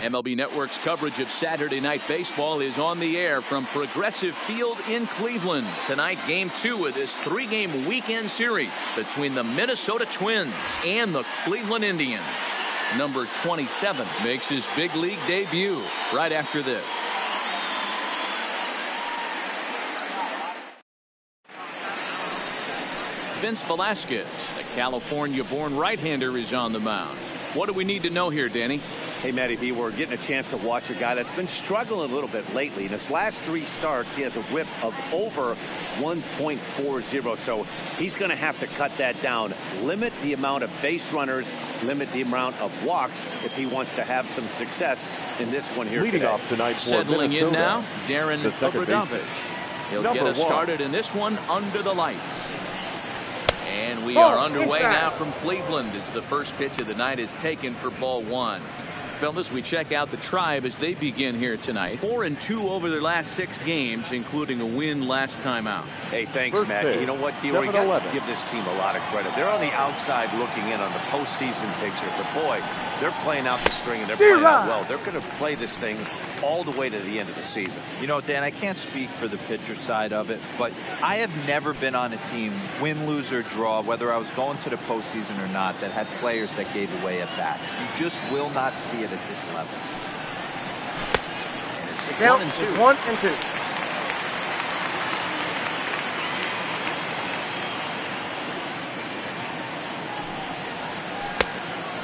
MLB Network's coverage of Saturday Night Baseball is on the air from Progressive Field in Cleveland. Tonight, Game 2 of this 3-game weekend series between the Minnesota Twins and the Cleveland Indians. Number 27 makes his big league debut right after this. Vince Velasquez, a California-born right-hander, is on the mound. What do we need to know here, Danny? Hey, Matty V, we're getting a chance to watch a guy that's been struggling a little bit lately. In his last 3 starts, he has a whip of over 1.40, so he's going to have to cut that down. Limit the amount of base runners, limit the amount of walks if he wants to have some success in this one here Leading today. off tonight for Settling Minnesota, in now, Darren Obradovich. He'll get us started in this one under the lights. And we are underway now from Cleveland as the first pitch of the night is taken for ball 1. Fellas, we check out the Tribe as they begin here tonight. 4-2 over their last 6 games, including a win last time out. Hey, thanks, Matt. You know what, D-Roy, you got to give this team a lot of credit. They're on the outside looking in on the postseason picture. But, boy, they're playing out the string and they're playing out well. They're going to play this thing all the way to the end of the season. You know, Dan, I can't speak for the pitcher side of it, but I have never been on a team, win, lose, or draw, whether I was going to the postseason or not, that had players that gave away at bats. You just will not see it at this level. And it's Count 1-2.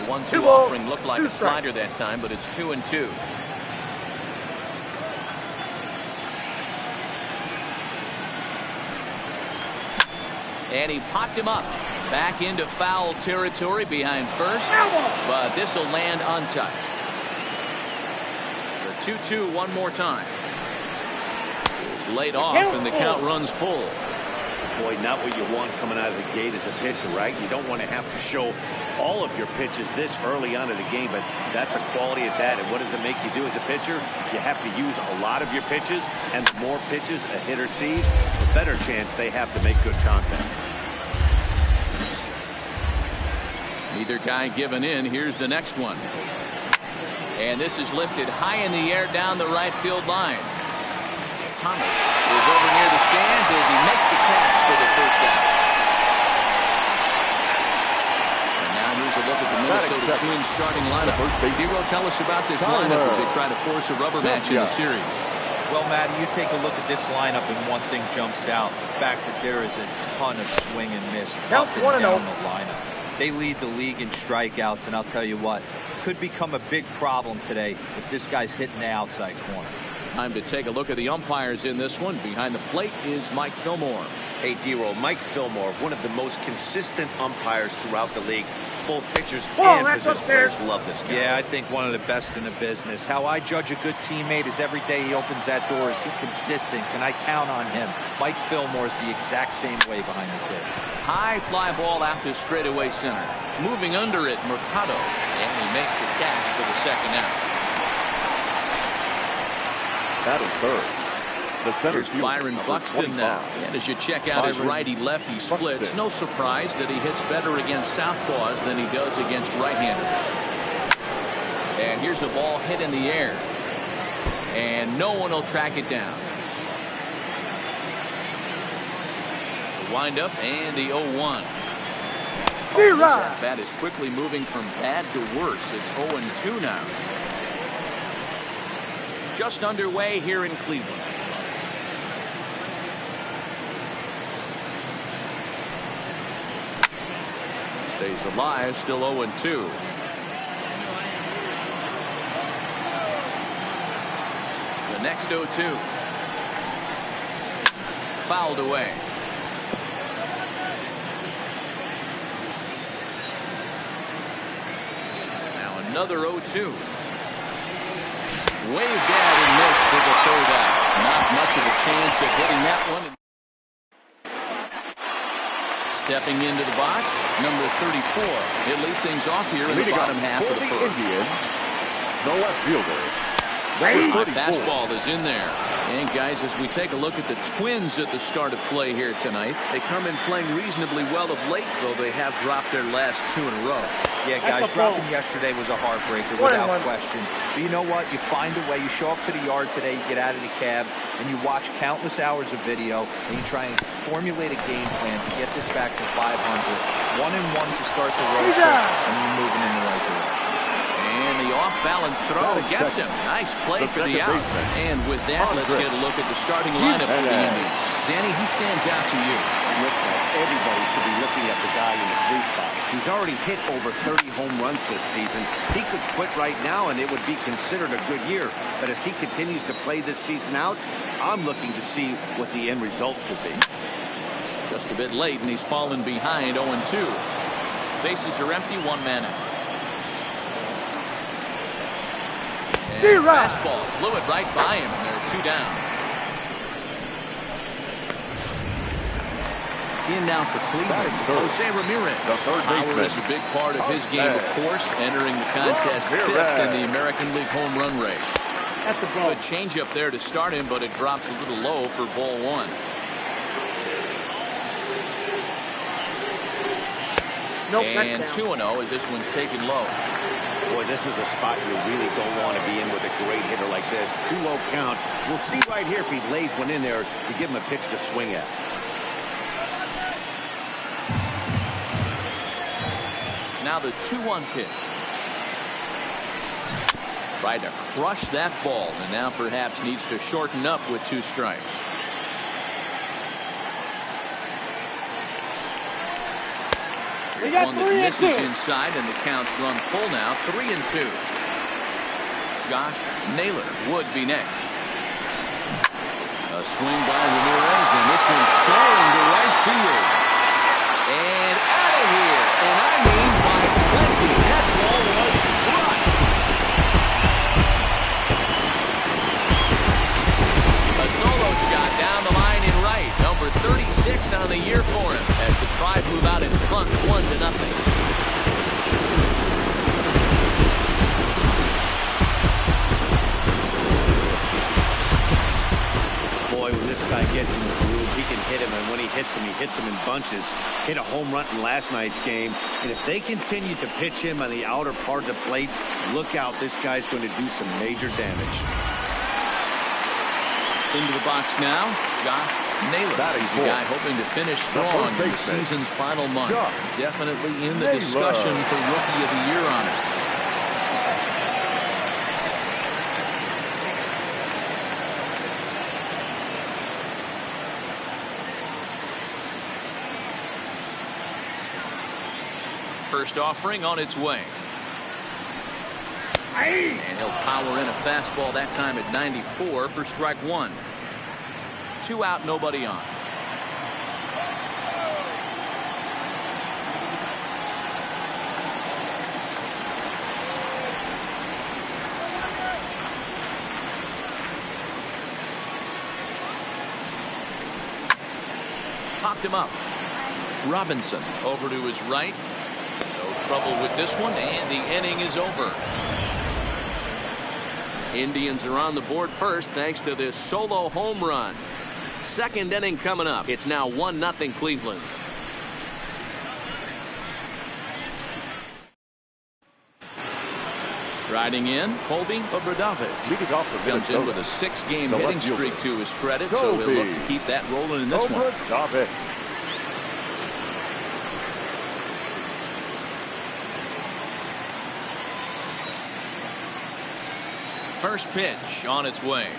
1-2. The 1-2 offering looked like a slider that time, but it's 2-2. And he popped him up back into foul territory behind first, but this will land untouched. The 2-2 one more time. It's laid off and the count runs full. Boy, not what you want coming out of the gate as a pitcher, right? You don't want to have to show all of your pitches this early on in the game, but that's a quality at that. And what does it make you do as a pitcher? You have to use a lot of your pitches, and the more pitches a hitter sees, the better chance they have to make good contact. Neither guy giving in. Here's the next one. And this is lifted high in the air down the right field line. Thomas is over near the stands as he makes the catch for the first out. And now here's a look at the Minnesota Twins starting lineup. D-Roy, tell us about this lineup as they try to force a rubber match in the series. Well, Matt, you take a look at this lineup and one thing jumps out. The fact that there is a ton of swing and miss up and down the lineup. They lead the league in strikeouts, and I'll tell you what, could become a big problem today if this guy's hitting the outside corner. Time to take a look at the umpires in this one. Behind the plate is Mike Fillmore. Hey, D-Roll, Mike Fillmore, one of the most consistent umpires throughout the league. Both pitchers and position players love this guy. Yeah, I think one of the best in the business. How I judge a good teammate is every day he opens that door. Is he consistent? Can I count on him? Mike Fillmore is the exact same way behind the dish. High fly ball out to straightaway center. Moving under it, Mercado. And he makes the catch for the second out. Batting third. The center Here's Byron Buxton now. And as you check out his righty-lefty splits, no surprise that he hits better against southpaws than he does against right-handers. And here's a ball hit in the air. And no one will track it down. The windup and the 0-1. This bat is quickly moving from bad to worse. It's 0-2 now. Just underway here in Cleveland. Stays alive, still 0-2. The next 0-2. Fouled away. Now another 0-2. Waved at and missed for the third out. Not much of a chance of hitting that one. Stepping into the box, number 34. He'll lead things off here in the bottom half of the first. Indians, the left fielder, Number 34. Fastball is in there. And guys, as we take a look at the Twins at the start of play here tonight, they come in playing reasonably well of late, though they have dropped their last 2 in a row. Yeah, guys, dropping yesterday was a heartbreaker without question. But you know what? You find a way. You show up to the yard today, you get out of the cab, and you watch countless hours of video, and you try and formulate a game plan to get this back to 500. 1-1 to start the road trip, and you're moving in the right direction. And the off-balance throw gets him. Nice play for the out. And with that, let's get a look at the starting lineup for the Indians. Danny, who stands out to you? Everybody should be looking at the guy in the 3 spot. He's already hit over 30 home runs this season. He could quit right now, and it would be considered a good year. But as he continues to play this season out, I'm looking to see what the end result could be. Just a bit late, and he's fallen behind 0-2. Bases are empty, 1 man out. And fastball flew it right by him, and there are 2 down. In now for Cleveland, Jose Ramirez. Power is a big part of his game, of course, entering the contest 5th in the American League home run race. That's a good changeup there to start him, but it drops a little low for ball 1. And 2-0 as this one's taken low. Boy, this is a spot you really don't want to be in with a great hitter like this. 2 low count. We'll see right here if he lays one in there to give him a pitch to swing at. Now the 2-1 pitch. Tried to crush that ball, and now perhaps needs to shorten up with 2 strikes. There's one that misses inside, and the count's run full now, 3-2. Josh Naylor would be next. A swing by Ramirez, and this one's soaring to right field. And out of here, and I mean by plenty. That ball was crushed. A solo shot down the line in right. Number 36 on the year for him as the Tribe move out in front 1-0. Boy, when this guy gets in the groove, he can hit him, and when he hits him in bunches. Hit a home run in last night's game, and if they continue to pitch him on the outer part of the plate, look out, this guy's going to do some major damage. Into the box now, Josh Naylor. He's a guy hoping to finish strong in the season's final month. Definitely in the discussion for Rookie of the Year honors. First offering on its way. And he'll power in a fastball that time at 94 for strike 1. 2 out, nobody on. Popped him up. Robinson over to his right. No trouble with this one, and the inning is over. Indians are on the board first thanks to this solo home run. Second inning coming up. It's now 1-0 Cleveland. Striding in, Colby Obradovich. Leading off the comes in with a 6-game hitting streak to his credit, so he'll look to keep that rolling in this one. First pitch on its way.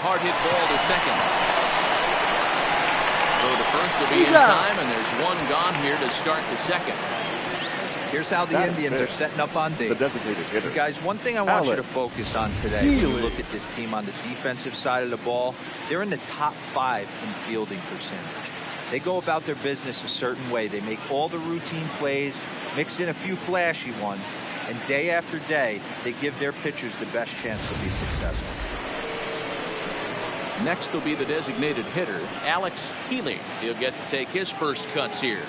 Hard hit ball to second. So the first will be in time, and there's one gone here to start the second. Here's how the Indians are setting up on Dave. The designated hitter. Guys, one thing I want you to focus on today, when you look at this team on the defensive side of the ball, they're in the top 5 in fielding percentage. They go about their business a certain way. They make all the routine plays, mix in a few flashy ones, and day after day, they give their pitchers the best chance to be successful. Next will be the designated hitter, Alex Healy. He'll get to take his first cuts here.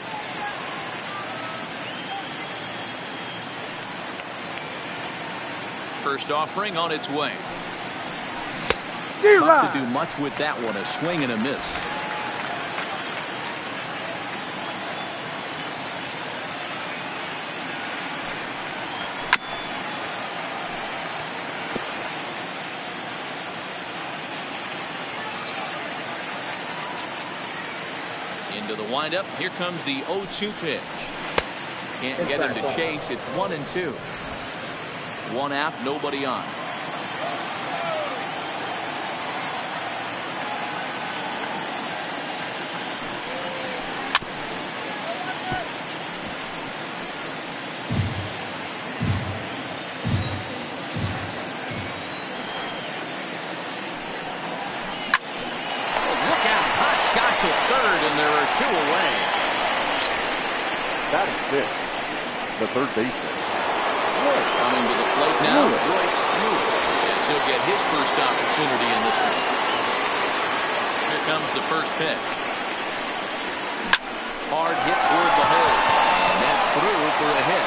First offering on its way. Tough to do much with that one. A swing and a miss. Into the windup. Here comes the 0-2 pitch. Can't get him to chase. It's 1-2. One out, nobody on. That is it. The third baseman. Coming to the plate now, Royce Lewis. Yes, he'll get his first opportunity in this one. Here comes the first pitch. Hard hit toward the hole. And that's through for a hit.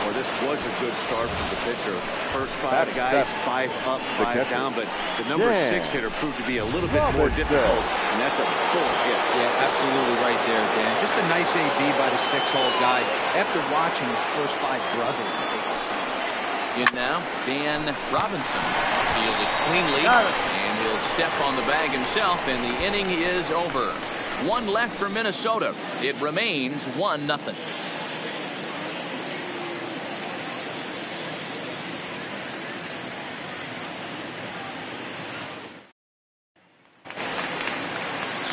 Well, this was a good start for the pitcher. First 5 guys, 5 up, 5 down, but the number 6 hitter proved to be a little bit more difficult, and that's a full hit. Yeah, absolutely right there, Dan. Just a nice AB by the 6-hole guy after watching his first 5 brothers take a seat. In now, Dan Robinson. Fielded cleanly, and he'll step on the bag himself, and the inning is over. 1 left for Minnesota. It remains 1-0.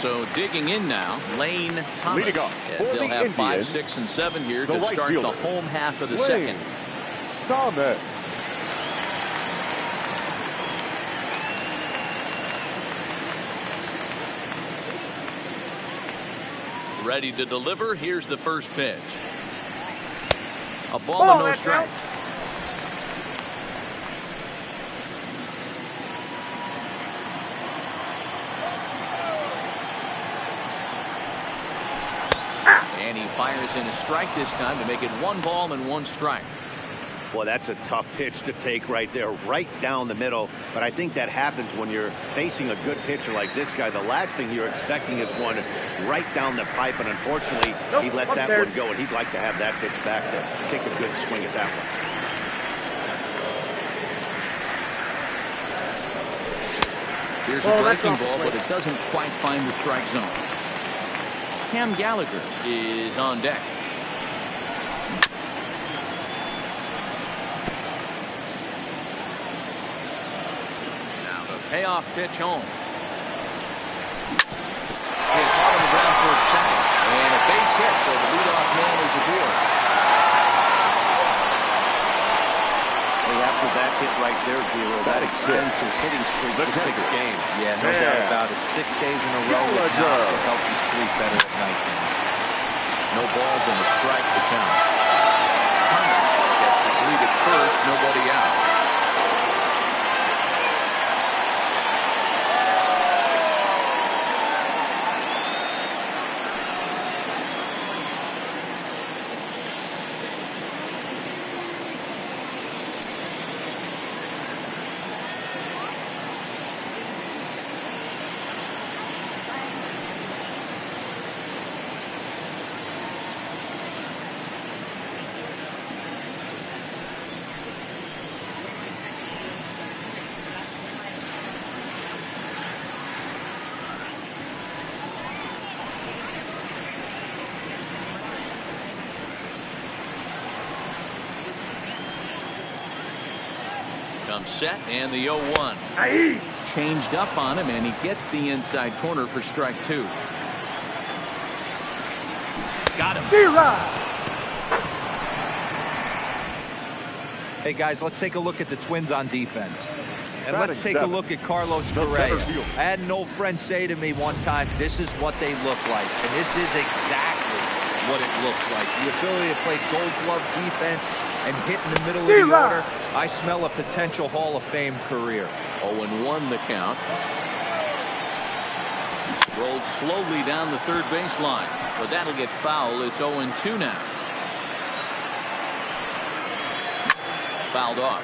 So digging in now, Lane Thomas, as they'll have 5, 6, and 7 here to start the home half of the second. Thomas. Ready to deliver. Here's the first pitch. A ball and no strikes. And he fires in a strike this time to make it 1 ball and 1 strike. Well, that's a tough pitch to take right there, right down the middle. But I think that happens when you're facing a good pitcher like this guy. The last thing you're expecting is one right down the pipe. And unfortunately, he let that one go. And he'd like to have that pitch back to take a good swing at that one. Here's a breaking ball, but it doesn't quite find the strike zone. Cam Gallagher is on deck. Now the payoff pitch home. Hit hard on the ground towards second. And a base hit, so the leadoff man is aboard. After that hit right there, Giro, that extends his hitting streak to 6 games. Yeah, no doubt about it. 6 days in a row with knocks to help you sleep better at night. No balls and a strike to count. Thomas gets his lead at first, nobody out. Comes set and the 0-1. Changed up on him and he gets the inside corner for strike 2. Got him. Hey guys, let's take a look at the Twins on defense. And let's take a look at Carlos Correa. I had an old friend say to me one time, this is what they look like. And this is exactly what it looks like. The ability to play gold glove defense and hit in the middle of the order. I smell a potential Hall of Fame career. 0-1 the count. Rolled slowly down the third baseline, but that'll get foul. It's 0-2 now. fouled off.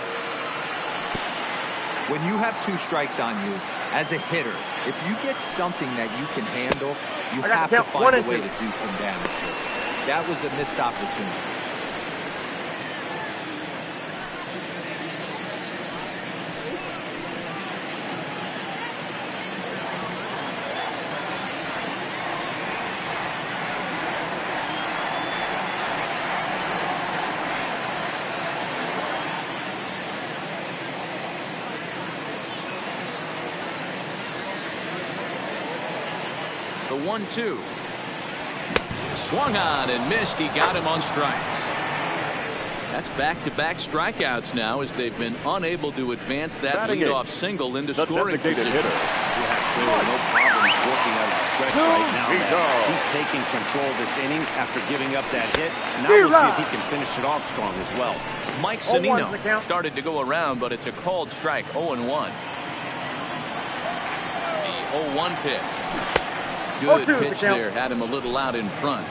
When you have 2 strikes on you, as a hitter, if you get something that you can handle, you have to find a way to do some damage to it. That was a missed opportunity. The 1-2. Swung on and missed. He got him on strikes. That's back-to-back strikeouts now as they've been unable to advance that leadoff single into scoring position. Hitter. No problems working out of the stretch right now. He's taking control of this inning after giving up that hit. Now we'll see if he can finish it off strong as well. Mike Zunino started to go around, but it's a called strike. 0-1. The 0-1 pitch. Good pitch there. Had him a little out in front.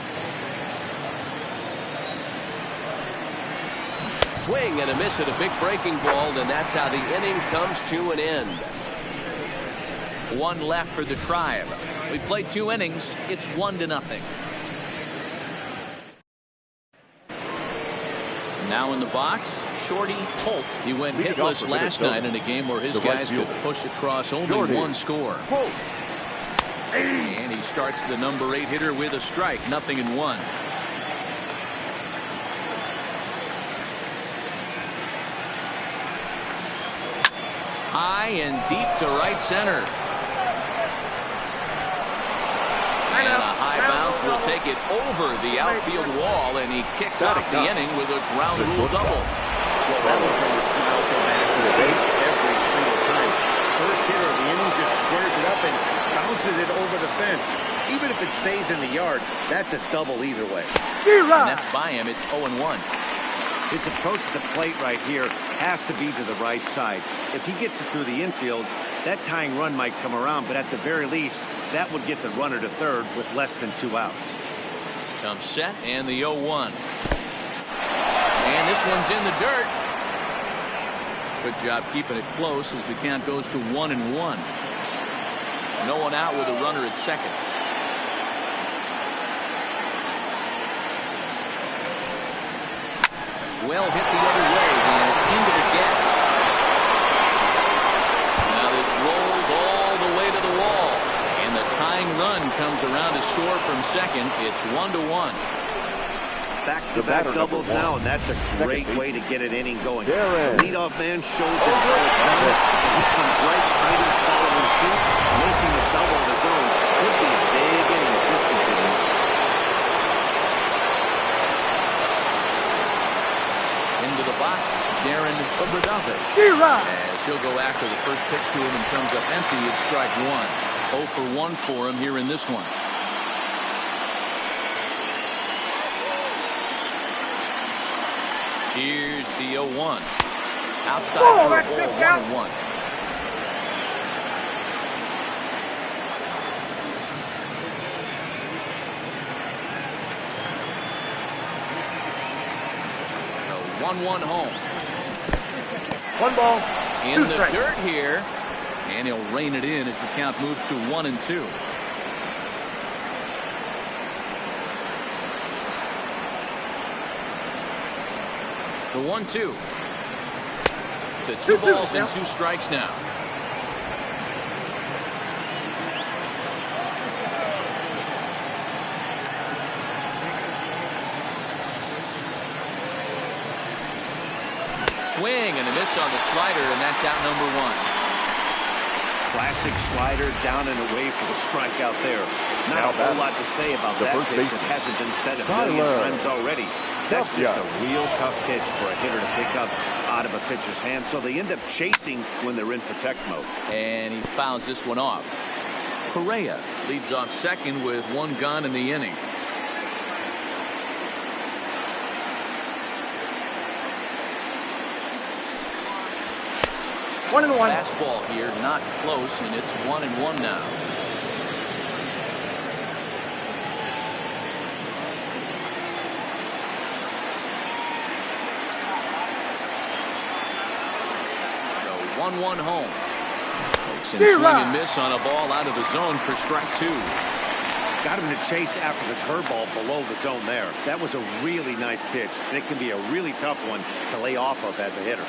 Swing and a miss at a big breaking ball, and that's how the inning comes to an end. 1 left for the Tribe. We played 2 innings. It's 1-0. Now in the box, Shorty Holt. He went hitless last night in a game where his guys could push across only 1 score. And he starts the number 8 hitter with a strike. 0-1. High and deep to right center. And a high bounce will take it over the outfield wall, and he kicks off the inning with a ground rule double. Well, that one brings a smile to a man to the base every single time. First hitter of the inning just squares it up and bounces it over the fence. Even if it stays in the yard, that's a double either way. And that's by him. It's 0-1. His approach to the plate right here has to be to the right side. If he gets it through the infield, that tying run might come around, but at the very least, that would get the runner to third with less than 2 outs. Comes set and the 0-1. And this one's in the dirt. Good job keeping it close as the count goes to 1-1. No one out with a runner at second. Well hit the other way, and it's into the gap. Now this rolls all the way to the wall, and the tying run comes around to score from second. It's 1-1. Back-to-back doubles now, and that's a great way to get an inning going. The leadoff man shows it how it's done. He comes right behind him, following suit, racing a double of his own. Could be a big inning if this continues. Into the box, Darren Obradovich. As he'll go after the first pitch to him and comes up empty, it's strike 1. 0 for 1 for him here in this one. Here's the 0-1. Outside for a ball, 1-1. The 1-1 home. 1 ball. In the dirt here. And he'll rein it in as the count moves to 1-2. The 1-2 to 2 balls and 2 strikes now. Swing and a miss on the slider, and that's out number 1. Classic slider down and away for the strikeout there. Not a whole lot to say about that pitch that hasn't been said a million times already. That's just a real tough pitch for a hitter to pick up out of a pitcher's hand, so they end up chasing when they're in protect mode. And he fouls this one off. Correa leads off second with 1 gone in the inning. Fastball here, not close, and it's 1-1 now. 1-1 home. Takes and swing and miss on a ball out of the zone for strike 2. Got him to chase after the curveball below the zone there. That was a really nice pitch, and it can be a really tough one to lay off of as a hitter.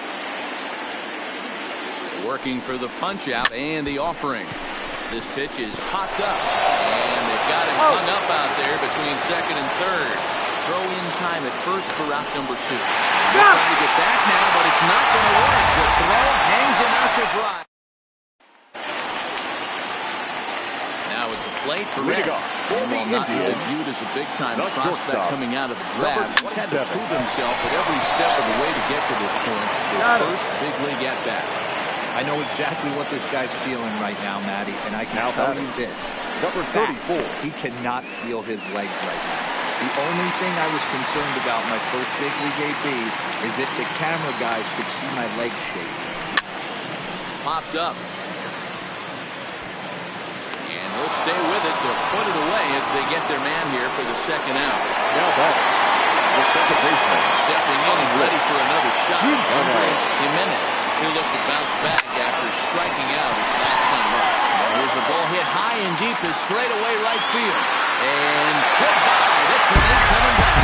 Working for the punch out and the offering. This pitch is popped up, and they've got it hung up out there between second and third. Throw in time at first for route number 2. They're trying to get back now, but it's not going to work. The throw hangs him out to dry. Now at the plate for Red. And while not really viewed as a big-time prospect coming out of the draft, he's had to prove himself at every step of the way to get to this point. His first big league at-bat. I know exactly what this guy's feeling right now, Matty, and I can tell you this. Number 34. He cannot feel his legs right now. The only thing I was concerned about my first big league AB is if the camera guys could see my legs shake. Popped up. And he'll stay with it to put it away as they get their man here for the second out. Now back. The second baseman. Stepping in and ready for another shot. Jimenez. He'll look to bounce back after striking out his last time up. Here's a ball hit high and deep to straightaway right field. And goodbye. This one ain't coming back.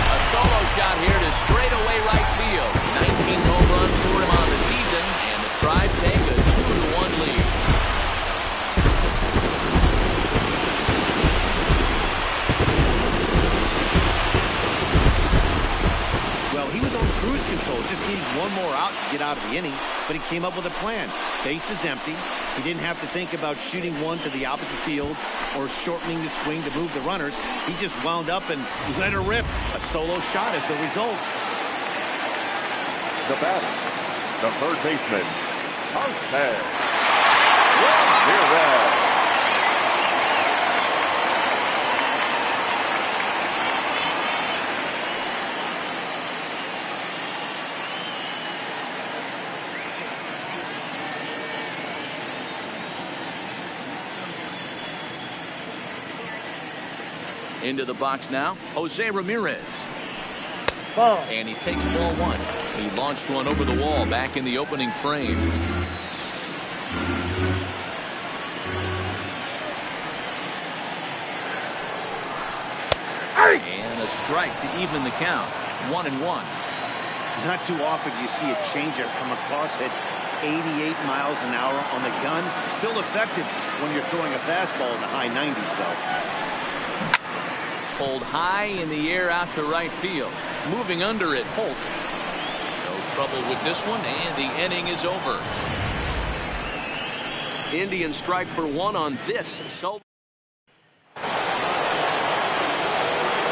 A solo shot here to straightaway right field. 19 home runs for him on the season, and the Tribe take a 2-1 lead. Just needed one more out to get out of the inning, but he came up with a plan. Base is empty. He didn't have to think about shooting one to the opposite field or shortening the swing to move the runners. He just wound up and let her rip. A solo shot as the result. The batter, the third baseman, Hosmer. Into the box now, Jose Ramirez. And he takes ball 1. He launched one over the wall back in the opening frame. And a strike to even the count. 1-1. Not too often you see a changer come across at 88 miles an hour on the gun. Still effective when you're throwing a fastball in the high 90s, though. Pulled high in the air out to right field. Moving under it, Holt. No trouble with this one, and the inning is over. Indians strike for 1 on this. So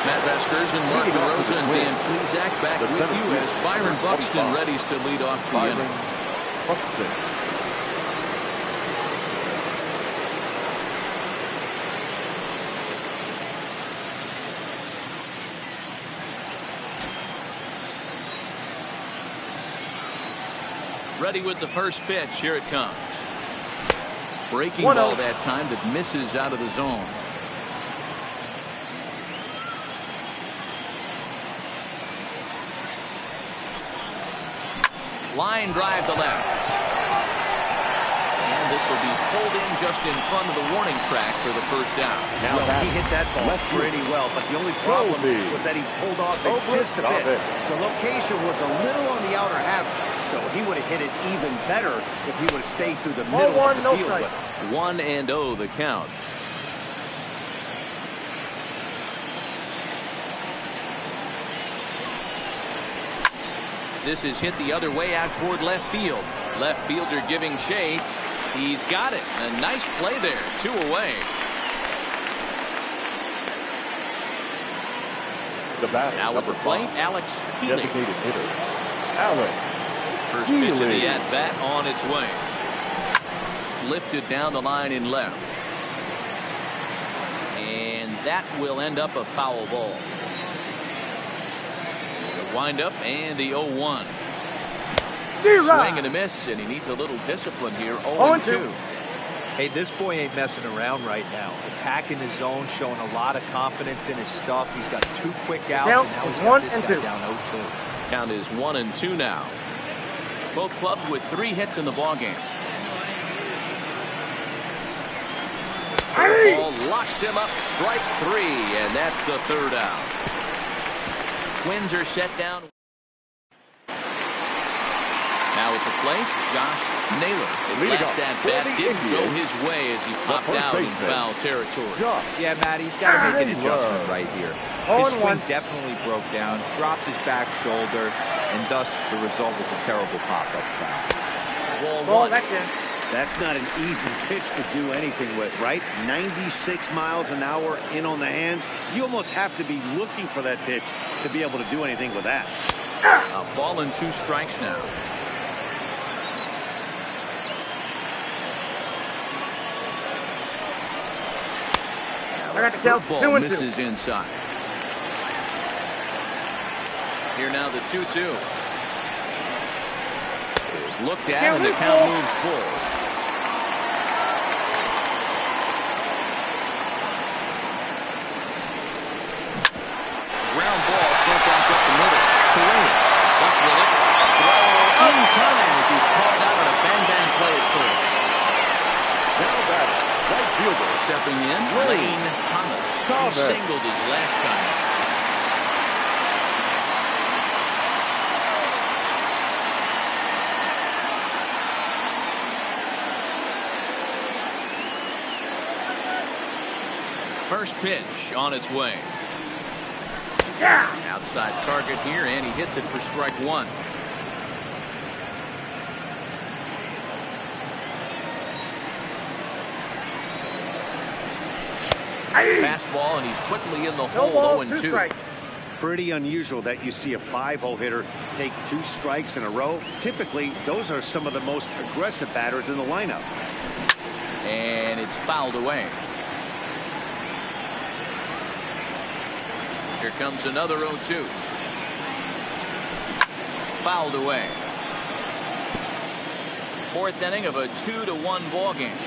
Matt Vasgersian, Mark DeRosa, and Dan Plesac back with you as Byron Buxton readies to lead off the inning. Ready with the first pitch. Here it comes. Breaking ball that time that misses out of the zone. Line drive to left. And this will be pulled in just in front of the warning track for the first out. Now he hit that ball pretty well, but the only problem was that he pulled off it just a bit. The location was a little on the outer half, so he would have hit it even better if he would have stayed through the middle of the field. 1-0 the count. This is hit the other way out toward left field. Left fielder giving chase. He's got it. A nice play there. 2 away. Now with the plate, Alex Healy. Designated hitter, Alex. First pitch of the at-bat on its way. Lifted down the line in left. And that will end up a foul ball. The wind-up and the 0-1. Swing and a miss, and he needs a little discipline here. 0-2. Hey, this boy ain't messing around right now. Attacking the zone, showing a lot of confidence in his stuff. He's got 2 quick outs, and now he's got this guy down 0-2. Count is 1-2 now. Both clubs with 3 hits in the ballgame. Ball locks him up, strike 3, and that's the 3rd out. Twins are set down. Now at the plate, Josh Naylor. Last at bat didn't go his way as he popped out in foul territory. Yeah, Matt, he's got to make an adjustment right here. His swing definitely broke down, dropped his back shoulder, and thus the result was a terrible pop-up foul. Ball 1. That's not an easy pitch to do anything with, right? 96 miles an hour in on the hands. You almost have to be looking for that pitch to be able to do anything with that. A ball and 2 strikes now. Ball misses inside. Here now the 2-2. Is looked at and the count moves forward. Ground ball sent back up the middle. Correa up with it. Throw in time as he's called out on a bang-bang play at first. Now batter, right fielder. Stepping in, Lane Thomas. He singled his last time. First pitch on its way. Outside target here, and he hits it for strike 1. Fastball, and he's quickly in the hole. 0-2. Pretty unusual that you see a 5-hole hitter take 2 strikes in a row. Typically, those are some of the most aggressive batters in the lineup. And it's fouled away. Here comes another 0-2. Fouled away. 4th inning of a 2-1 ball game.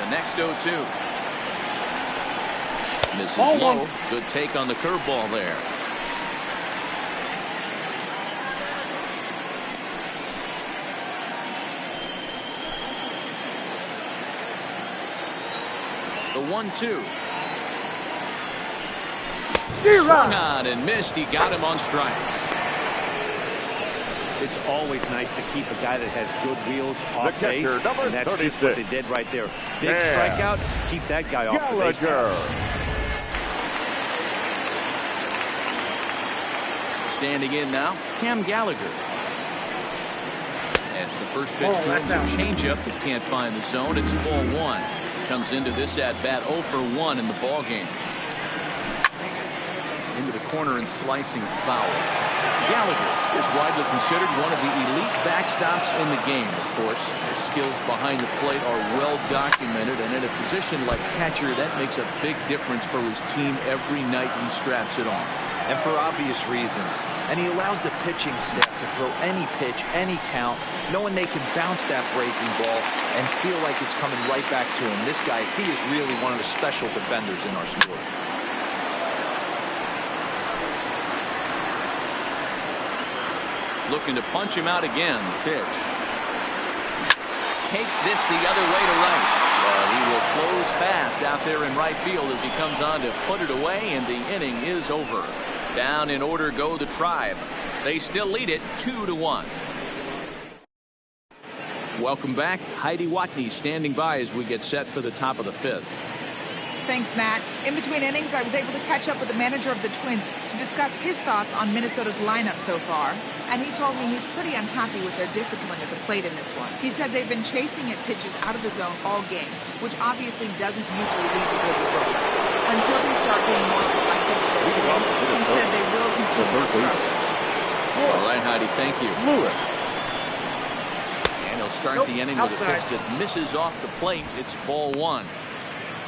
The next 0-2. Misses low. Good take on the curveball there. The 1-2. Swung on and missed. He got him on strikes. It's always nice to keep a guy that has good wheels off base, number and that's 36. just what they did right there. Big strikeout, keep that guy off the base. Standing in now, Cam Gallagher. As the first pitch to him, a changeup that can't find the zone. It's ball 1. Comes into this at bat 0 for 1 in the ball game. Into the corner and slicing foul. Gallagher is widely considered one of the elite backstops in the game. Of course, his skills behind the plate are well documented, and in a position like catcher, that makes a big difference for his team every night he straps it on. And for obvious reasons. And he allows the pitching staff to throw any pitch, any count, knowing they can bounce that breaking ball and feel like it's coming right back to him. This guy, he is really one of the special defenders in our sport. Looking to punch him out again. The pitch. Takes this the other way to right. But he will close fast out there in right field as he comes on to put it away, and the inning is over. Down in order go the Tribe. They still lead it 2-1. Welcome back. Heidi Watney standing by as we get set for the top of the 5th. Thanks, Matt. In between innings, I was able to catch up with the manager of the Twins to discuss his thoughts on Minnesota's lineup so far. And he told me he's pretty unhappy with their discipline at the plate in this one. He said they've been chasing at pitches out of the zone all game, which obviously doesn't usually lead to good results. Until they start being more selective with their swings, he said they will continue to struggle. All right, Heidi, thank you. And he'll start the inning with a pitch that misses off the plate. It's ball 1.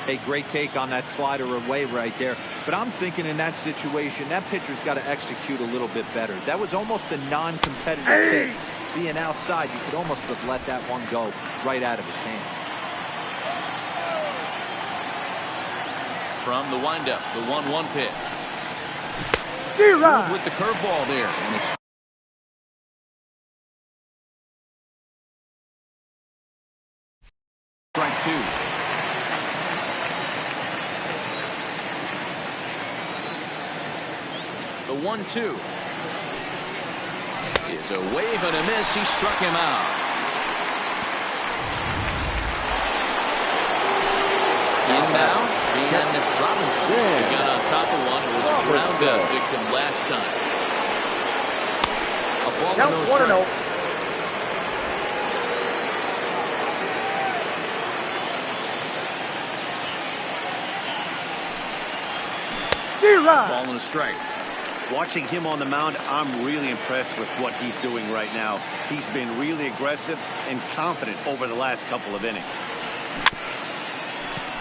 A great take on that slider away right there. But I'm thinking in that situation, that pitcher's got to execute a little bit better. That was almost a non-competitive pitch. Being outside, you could almost have let that one go right out of his hand. From the windup, the 1-1 pitch. With the curveball there. And it's strike 2. The 1-2 is a wave and a miss. He struck him out. And now, and Robinson got on top of one. It was a ground out victim last time. A ball with no strikes. Ball and a strike. Watching him on the mound, I'm really impressed with what he's doing right now. He's been really aggressive and confident over the last couple of innings.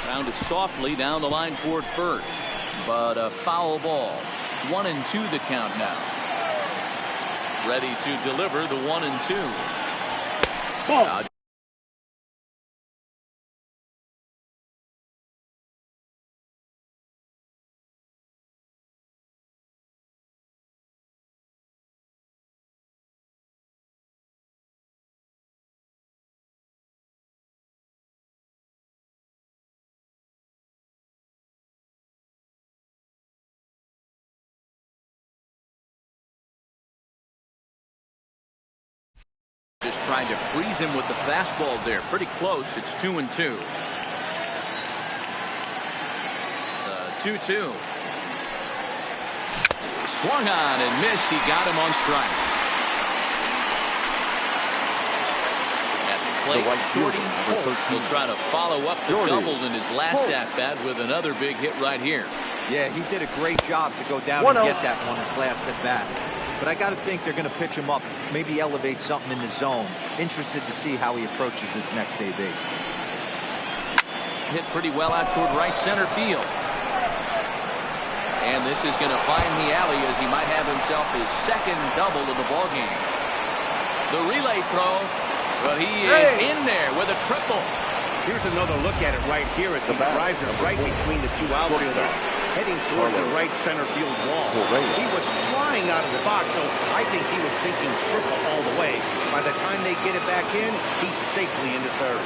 Grounded softly down the line toward first, but a foul ball. 1-2 the count now. Ready to deliver the 1-2. Just trying to freeze him with the fastball there. Pretty close. It's 2-2. 2-2. Swung on and missed. He got him on strikes. At the plate, Shorty will try to follow up the double in his last at-bat with another big hit right here. Yeah, he did a great job to go down and get that one his last at-bat. But I got to think they're going to pitch him up, maybe elevate something in the zone. Interested to see how he approaches this next AB. Hit pretty well out toward right center field. And this is going to find the alley as he might have himself his second double of the ball game. The relay throw, but he is in there with a triple. Here's another look at it right here as he drives it right between the two outfielders, heading towards the right center field wall. He was flying out of the box, so I think he was thinking triple all the way. By the time they get it back in, he's safely into third.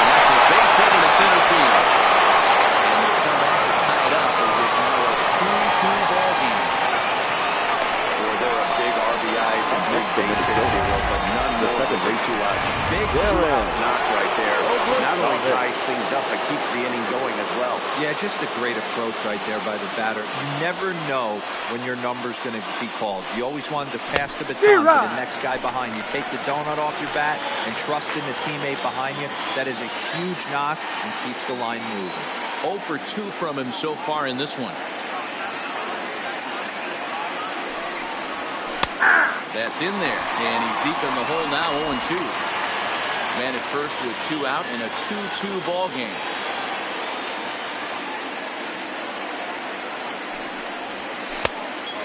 That's a base hit into center field. And they come back to tie it up as it's now a 2-2 ball game. Boy, there are big RBIs and big base hits here, but none more than way too out. Big two-out knock right there. Not only ties things up, but keeps the inning going as well. Yeah, just a great approach right there by the batter. You never know when your number's going to be called. You always wanted to pass the baton to the next guy behind you. Take the donut off your bat and trust in the teammate behind you. That is a huge knock and keeps the line moving. 0 for 2 from him so far in this one. That's in there, and he's deep in the hole now, 0-2. Man at first with 2 out in a 2-2 ball game.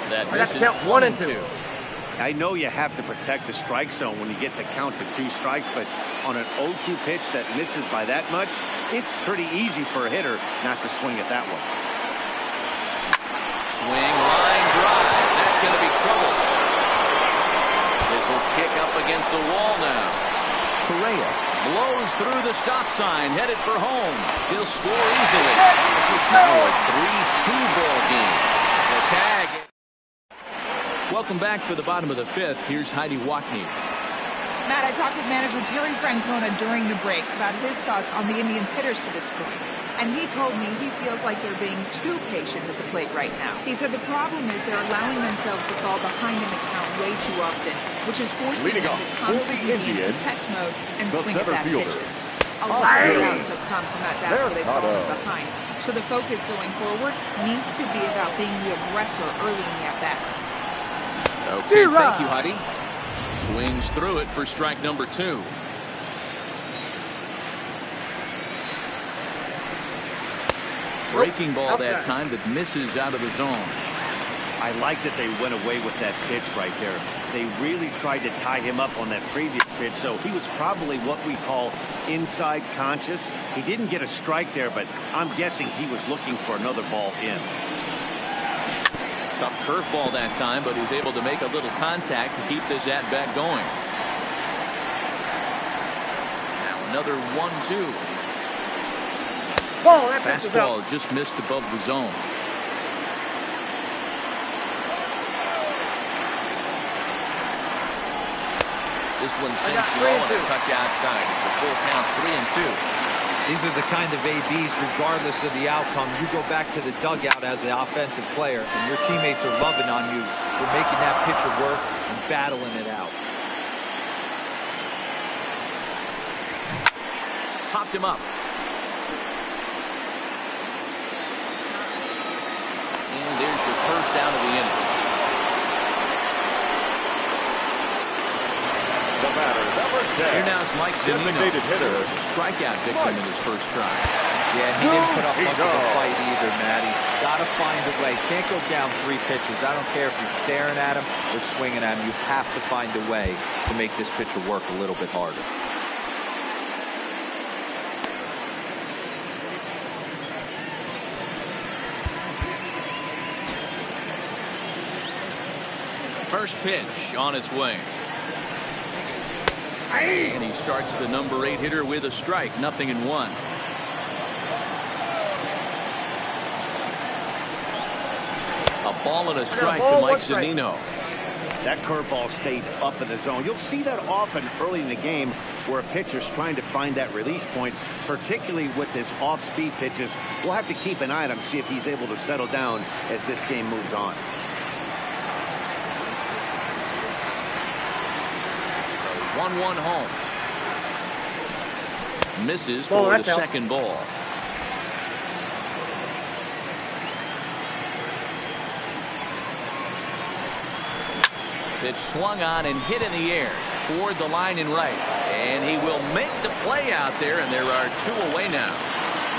That misses 1-2. I know you have to protect the strike zone when you get the count to 2 strikes, but on an 0-2 pitch that misses by that much, it's pretty easy for a hitter not to swing at that one. Swing, line drive. That's going to be trouble. This will kick up against the wall now. Correa blows through the stop sign, headed for home. He'll score easily. It's now a 3-2 ball game. The tag. Welcome back for the bottom of the 5th. Here's Heidi Watney. Matt, I talked with manager Terry Francona during the break about his thoughts on the Indians' hitters to this point. And he told me he feels like they're being too patient at the plate right now. He said the problem is they're allowing themselves to fall behind in the count way too often, which is forcing them to constantly be in protect mode and swing at bad pitches. A lot of outs have come from at bats where they've fallen behind. So the focus going forward needs to be about being the aggressor early in the at-bats. Okay, thank you, Heidi. Swings through it for strike number 2. Breaking ball that time that misses out of the zone. I like that they went away with that pitch right there. They really tried to tie him up on that previous pitch, so he was probably what we call inside conscious. He didn't get a strike there, but I'm guessing he was looking for another ball in. Tough curveball that time, but he's able to make a little contact to keep this at-bat going. Now another 1-2. Fastball just missed above the zone. This one sinks low and a touch outside. It's a full count, 3-2. These are the kind of ABs, regardless of the outcome. You go back to the dugout as an offensive player, and your teammates are loving on you for making that pitcher work and battling it out. Popped him up. And there's your first down of the inning. The batter, number 10. Here now is Mike Zunino. Designated hitter. A strikeout victim in his first try. Yeah, he didn't put up much of a fight either, Matty. Got to find a way. Can't go down 3 pitches. I don't care if you're staring at him or swinging at him. You have to find a way to make this pitcher work a little bit harder. First pitch on its way. And he starts the number 8 hitter with a strike, 0-1. A ball and a strike to Mike Zunino. That curveball stayed up in the zone. You'll see that often early in the game where a pitcher's trying to find that release point, particularly with his off-speed pitches. We'll have to keep an eye on him, see if he's able to settle down as this game moves on. 1-1 home. Misses for the second ball. Pitch swung on and hit in the air toward the line in right. And he will make the play out there, and there are 2 away now.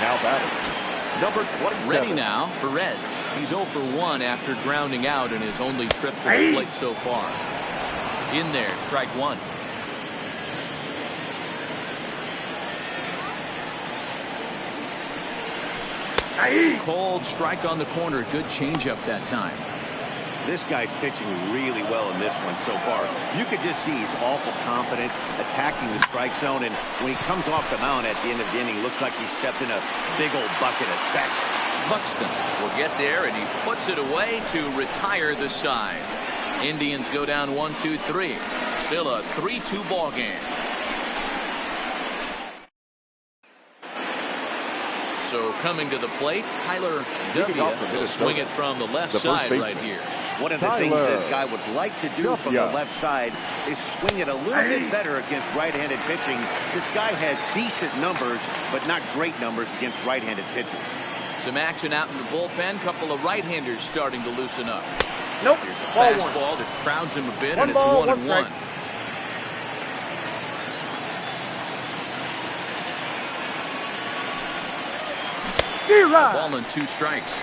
Now batting, number 27. Ready now for Reds. He's 0 for 1 after grounding out in his only trip to the plate so far. In there, strike 1. Cold strike on the corner. Good changeup that time. This guy's pitching really well in this one so far. You could just see he's awful confident, attacking the strike zone, and when he comes off the mound at the end of the inning, looks like he stepped in a big old bucket of sex. Buxton will get there, and he puts it away to retire the side. Indians go down 1-2-3. Still a 3-2 ball game. So coming to the plate, Tyler W. will swing it from the left side right here. One of the things this guy would like to do from the left side is swing it a little bit better against right-handed pitching. This guy has decent numbers, but not great numbers against right-handed pitchers. Some action out in the bullpen. Couple of right-handers starting to loosen up. Nope. Here's a fastball that crowds him a bit, and it's 1-1. Ball and 2 strikes.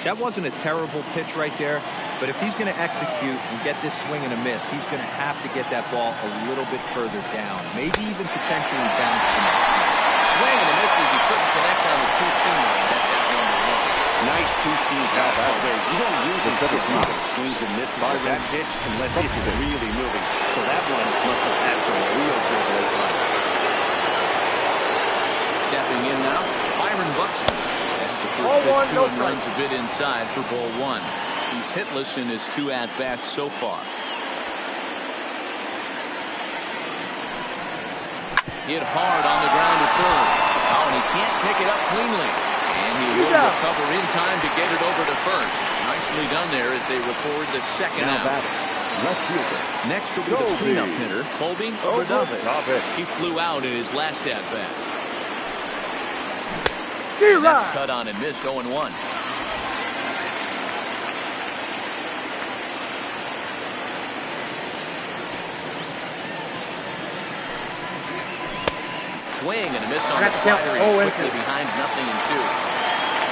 That wasn't a terrible pitch right there, but if he's going to execute and get this swing and a miss, he's going to have to get that ball a little bit further down, maybe even potentially bounce him. Swing and a miss as he couldn't connect on the 2-seam line. That's number 1. Nice 2-seam fastball there. You don't usually see a lot of swings and misses with that pitch unless it's really moving. So that one must have had some real good late line. Stepping in now, Byron Buxton. First pitch to him runs a bit inside for ball 1. He's hitless in his 2 at-bats so far. Hit hard on the ground to third. Oh, and he can't pick it up cleanly. And he will recover in time to get it over to first. Nicely done there as they record the second out. Left fielder. Next will be the cleanup hitter, Colby Verdovich. He flew out in his last at-bat. And that's cut on and missed 0-1. Swing and a miss on the slider. He's quickly behind 0-2.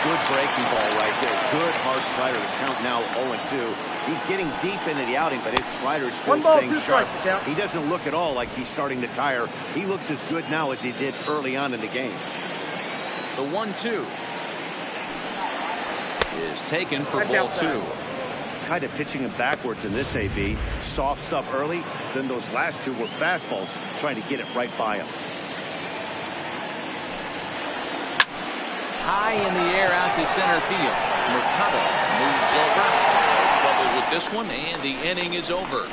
Good breaking ball right there. Good hard slider to count now 0-2. He's getting deep into the outing, but his slider is still staying sharp. He doesn't look at all like he's starting to tire. He looks as good now as he did early on in the game. The 1-2 is taken for ball 2. Kind of pitching him backwards in this AB. Soft stuff early, then those last 2 were fastballs, trying to get it right by him. High in the air out to center field. Mercado moves over. Trouble with this one, and the inning is over.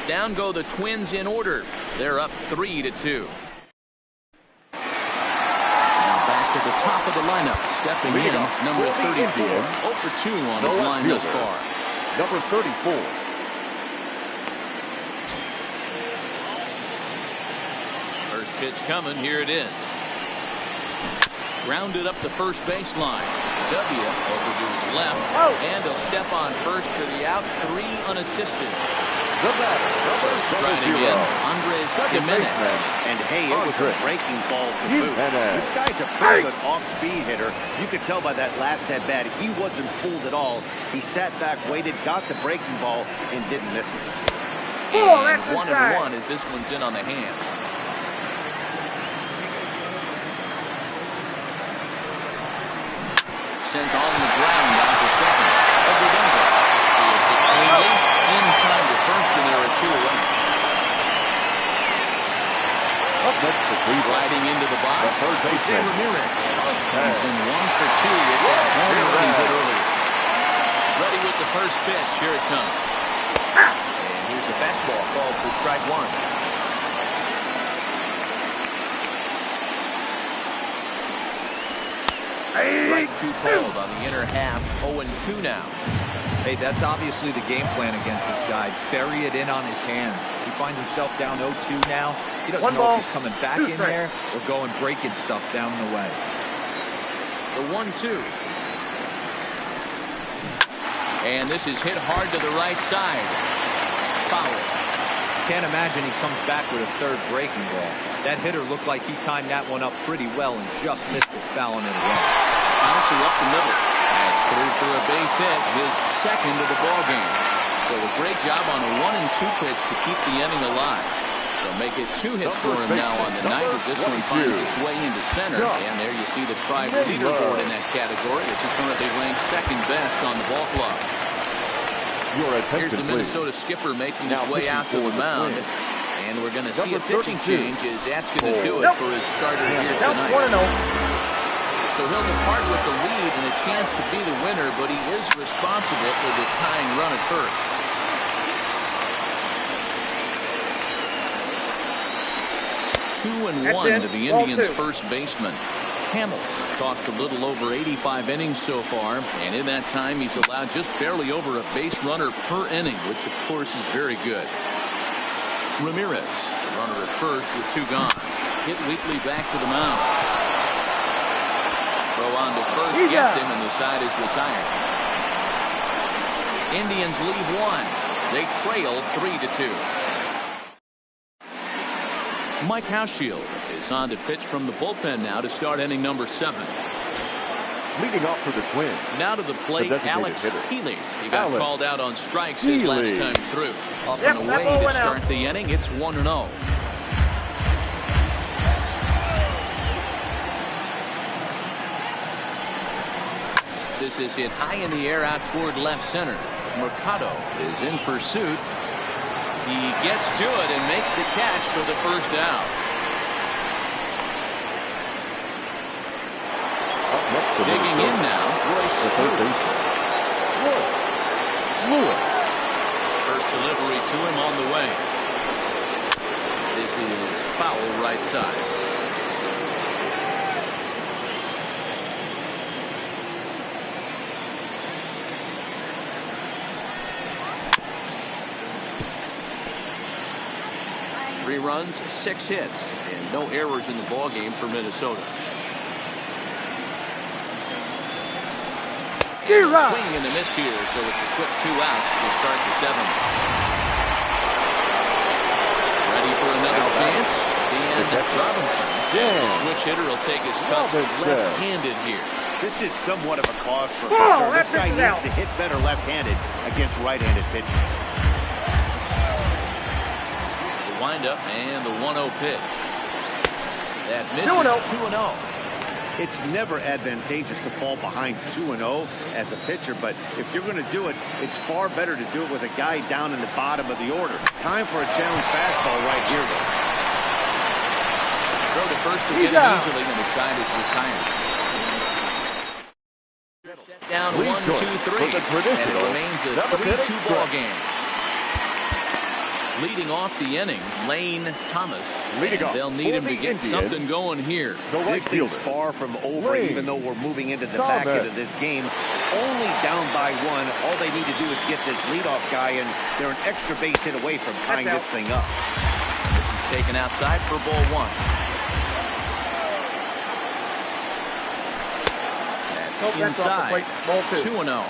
Down go the Twins in order. They're up 3-2. To the top of the lineup, stepping in, number 34, 0-2 on his line thus far. Number 34. First pitch coming, here it is. Grounded up the first baseline. W over to his left, and he'll step on first for the out, 3 unassisted. The batter, Riding in, Andres Jimenez. And hey, it was a breaking ball to boot. This guy's a pretty good off-speed hitter. You could tell by that last at-bat, he wasn't fooled at all. He sat back, waited, got the breaking ball, and didn't miss it. And 1-1 as this one's in on the hands. Sent on the ground out to second. Ogredonga is cleanly in time to first, and there are 2 away. Riding into the box, Jose Ramirez. He's in 1 for 2 with that home run he hit earlier. Ready with the first pitch. Here it comes. And here's a fastball called for strike 1. Strike 2 called on the inner half. 0-2 now. Hey, that's obviously the game plan against this guy. Bury it in on his hands. He finds himself down 0-2 now. He doesn't know if he's coming back in there or going breaking stuff down the way. The 1-2. And this is hit hard to the right side. Foul. Can't imagine he comes back with a third breaking ball. That hitter looked like he timed that one up pretty well and just missed it, fouling it away. Bouncer up the middle. That's through for a base hit, his second of the ball game. So a great job on a 1-2 pitch to keep the inning alive. They'll make it 2 hits for him now on the night as this one finds its way into center. And there you see the Tribe leaderboard in that category as he currently ranks second best on the ball club. Here's the Minnesota skipper making his way out to the mound. And we're going to see a pitching change as that's going to do it for his starter here tonight. So he'll depart with the lead and a chance to be the winner, but he is responsible for the tying run at first. Two and one to the Indians' first baseman. Hamels tossed a little over 85 innings so far, and in that time he's allowed just barely over a base runner per inning, which of course is very good. Ramirez, the runner at first with 2 gone. Hit Wheatley back to the mound. Throw on to first, gets him, and the side is retired. Indians lead 1. They trail 3-2. Mike Hauschild is on to pitch from the bullpen now to start inning number 7. Leading off for the Twins. Now to the plate, Alex Healy. He got called out on strikes his last time through. Up and away to start the inning. It's 1-0. This is hit high in the air out toward left center. Mercado is in pursuit. He gets to it and makes the catch for the first out. Digging in now, Royce Lewis. First delivery to him on the way. This is foul right side. Three runs, 6 hits, and no errors in the ball game for Minnesota. Swing and a miss here, so it's a quick 2 outs to start the 7th. Ready for another chance? Dan Robinson. The switch hitter will take his cuts left-handed here. This is somewhat of a cause for concern. This guy needs to hit better left-handed against right-handed pitching. Windup and the 1-0 pitch. That misses 2-0. It's never advantageous to fall behind 2-0 as a pitcher, but if you're going to do it, it's far better to do it with a guy down in the bottom of the order. Time for a challenge fastball right here, though. Throw to first to get it easily, and the side is retired. Down 1-2-3, and it remains a 3-2 ball game. Leading off the inning, Lane Thomas. They'll need him to get something going here. This thing's far from over, even though we're moving into the back end of this game. Only down by 1. All they need to do is get this leadoff guy, and they're an extra base hit away from tying this thing up. This is taken outside for ball 1. That's inside. 2-0.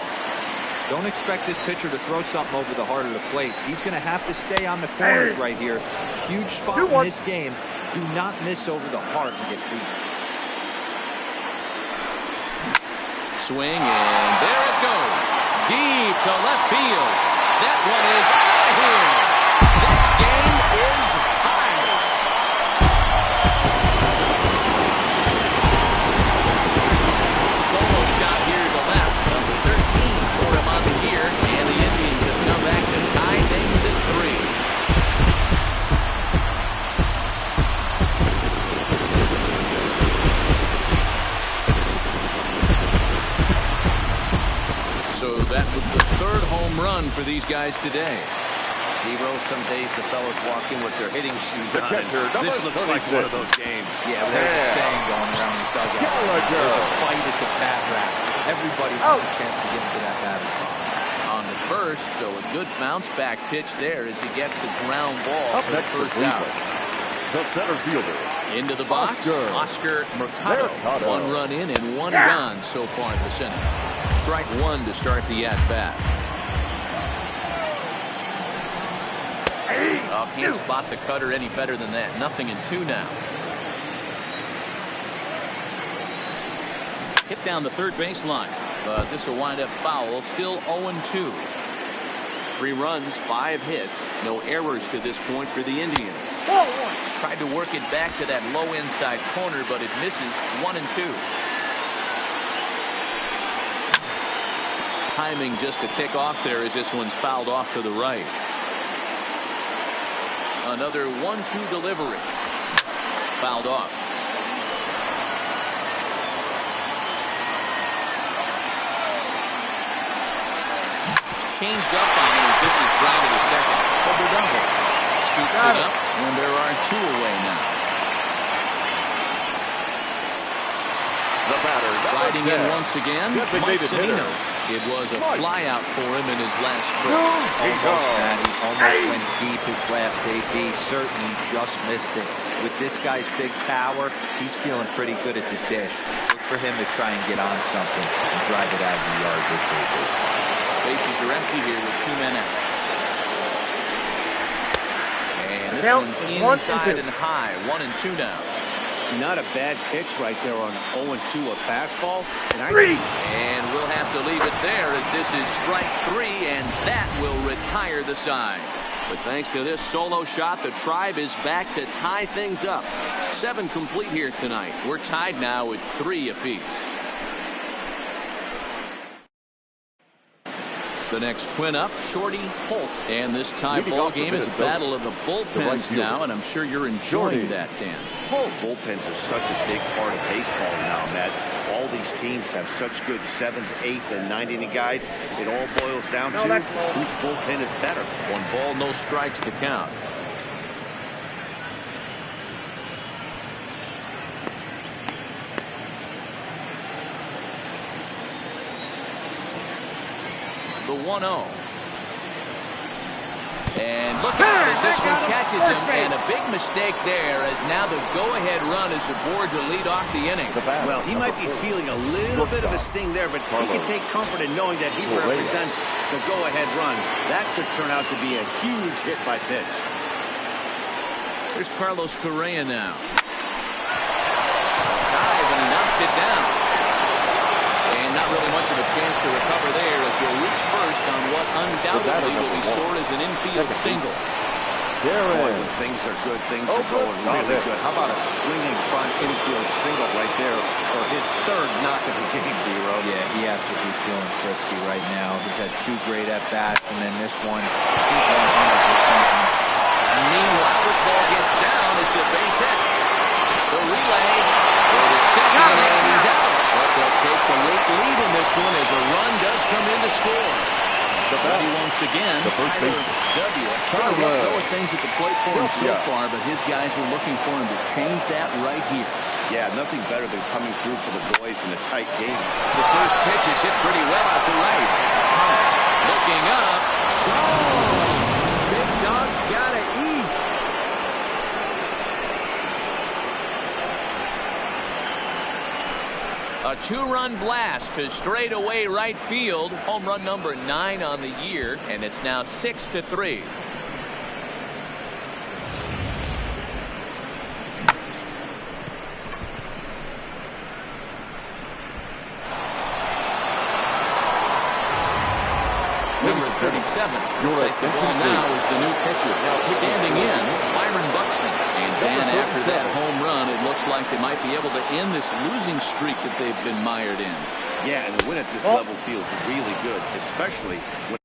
Don't expect this pitcher to throw something over the heart of the plate. He's going to have to stay on the corners right here. Huge spot in this game. Do not miss over the heart and get beat. Swing, and there it goes. Deep to left field. That one is out of here. This game is tied. Solo shot here to left. Number 13 for him on the year. And the Indians have come back to tie things at 3. So that was the third home run for these guys today. Hero, some days the fellas walk in with their hitting shoes on. This looks like one of those games. Yeah, there's a saying going around the dugout. There's a fight at the bat rack. Everybody wants a chance to get into that batter's box. On the first, so a good bounce back pitch there as he gets the ground ball for the first out. The center fielder. Into the box, Oscar Mercado. 1 run in and 1 gone so far in this inning. Strike 1 to start the at-bat. Oh, can't spot the cutter any better than that. 0-2 now. Hit down the third baseline, but this will wind up foul. Still 0-2. 3 runs, 5 hits, no errors to this point for the Indians. Tried to work it back to that low inside corner, but it misses. 1-2. Timing just to tick off there as this one's fouled off to the right. Another 1-2 delivery. Fouled off. Changed up on him as this is grounded to second. Overdouble. Scoops it up, and there are 2 away now. The batter, Riding in once again, Mike Zunino. It was a flyout for him in his last trip. He almost went deep his last AB. Certainly just missed it. With this guy's big power, he's feeling pretty good at the dish. Look for him to try and get on something and drive it out of the yard this AB. Bases are empty here with 2 men out. And this one's inside and high. 1-2 now. Not a bad pitch right there on 0-2 a fastball. And we'll have to leave it there as this is strike 3, and that will retire the side. But thanks to this solo shot, the Tribe is back to tie things up. 7 complete here tonight. We're tied now at 3 apiece. The next twin up, Shorty Holt. And this tie ball game is a battle of the bullpens now, and I'm sure you're enjoying that, Dan. Bullpens are such a big part of baseball now, Matt. All these teams have such good 7th, 8th, and 9th inning guys. It all boils down to whose bullpen is better. 1 ball, no strikes to count. The 1-0. And look out as this one catches him, and a big mistake there as now the go-ahead run is aboard to lead off the inning. Well, he might be feeling a little bit of a sting there, but he can take comfort in knowing that he represents the go-ahead run. That could turn out to be a huge hit by pitch. There's Carlos Correa now. Dive, and he knocks it down. And not really much of a chance to recover there as he'll reach first on what undoubtedly will be scored as an infield single. When things are good, things are going really good. How about a swinging front infield single right there for his 3rd knock of the game, D-Row? Yeah, he has to be feeling frisky right now. He's had 2 great at-bats, and then this one, he's 100%. Meanwhile, this ball gets down. It's a base hit. The relay for the second, and he's out. But they'll take the late lead in this one as a run does come in to score. The buddy once again, Tyler W. Trying to go with things at the plate for him so far, but his guys are looking for him to change that right here. Yeah, nothing better than coming through for the boys in a tight game. The first pitch is hit pretty well out to right. Looking up. Oh, big dog's gotta eat. A A two-run blast to straightaway right field. Home run number 9 on the year, and it's now 6-3. Number 37. Take the ball now is the new pitcher. Standing in, Byron Buxton. And then after that home run, it looks like they might be able to end this losing streak that they've been mired in. Yeah, and the win at this level feels really good, especially when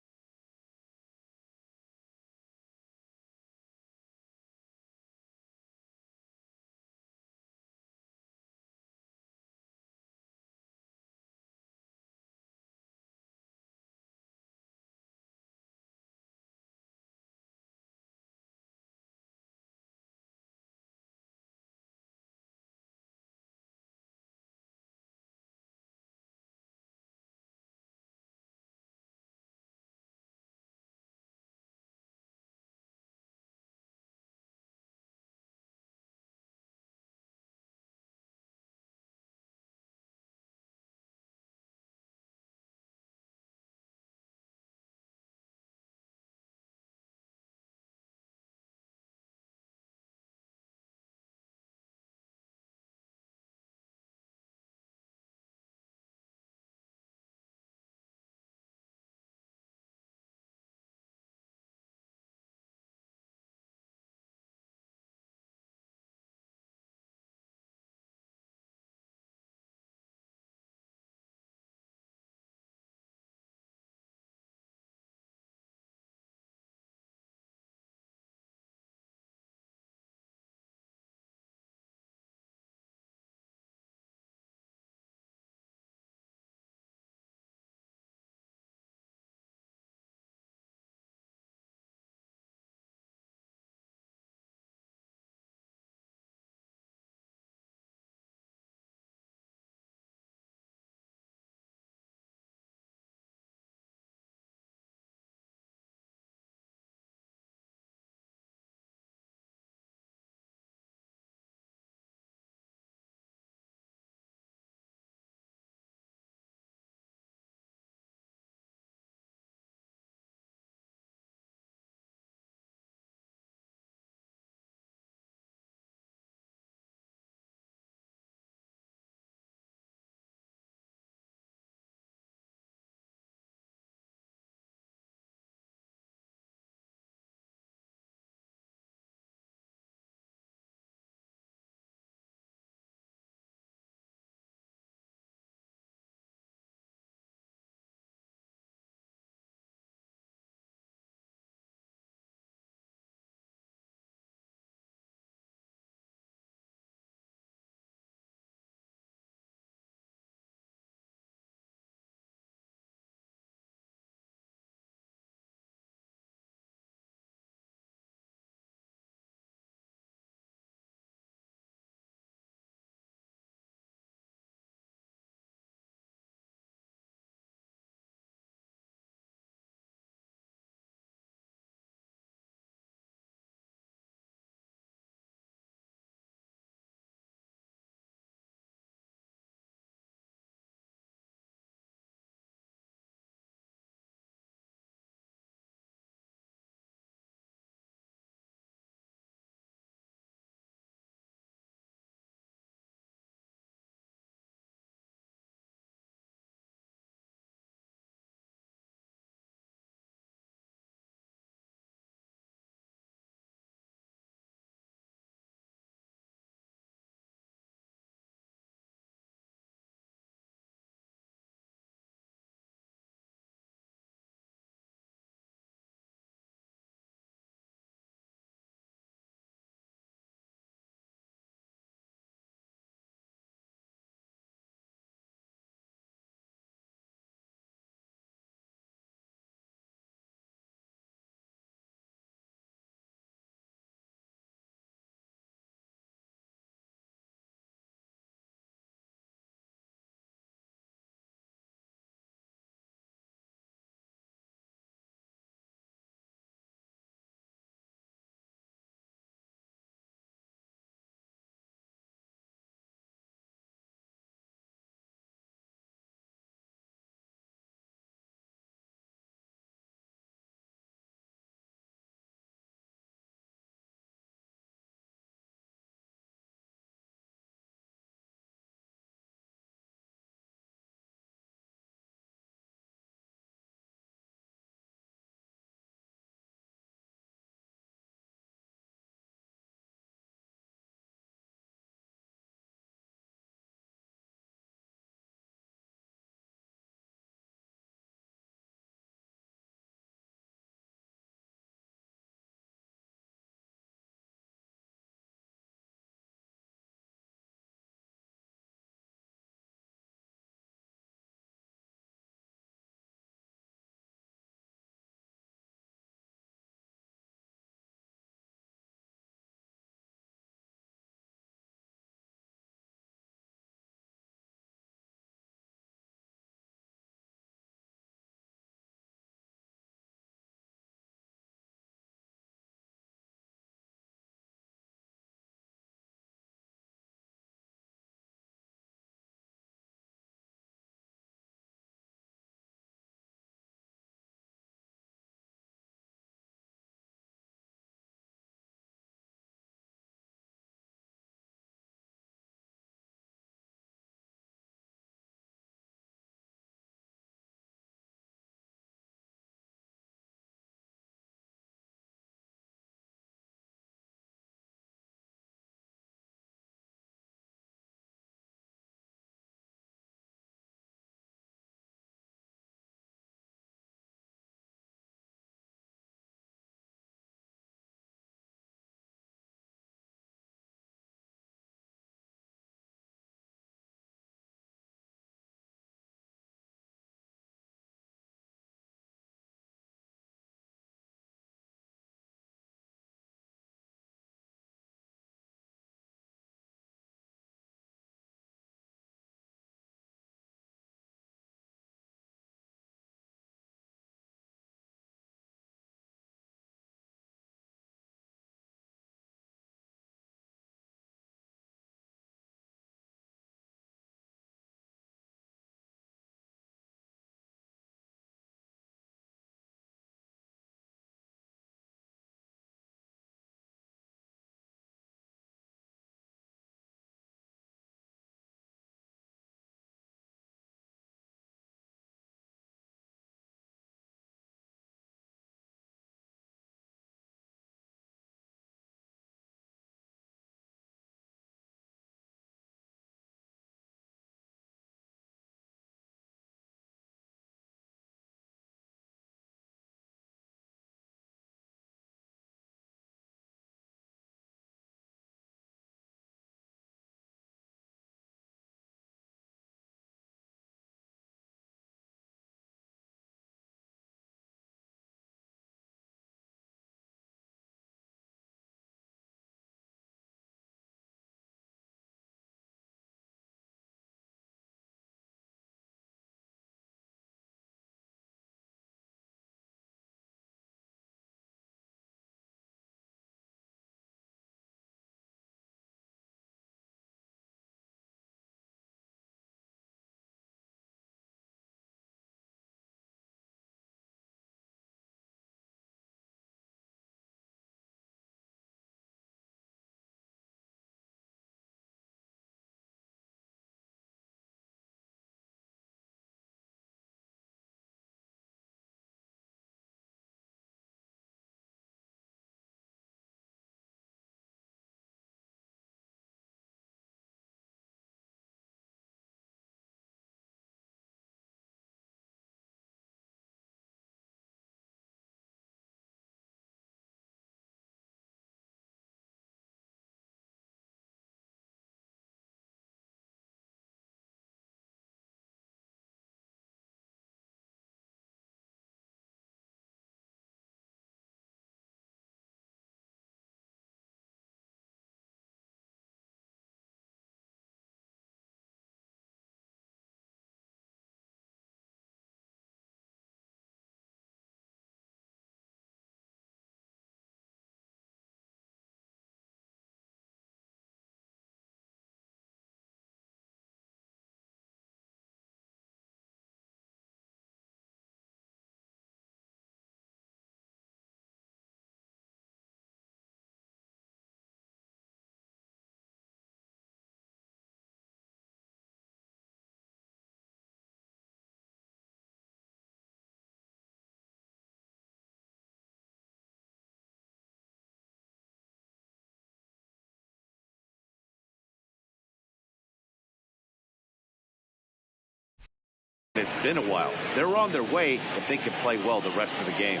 It's been a while. They're on their way if they can play well the rest of the game.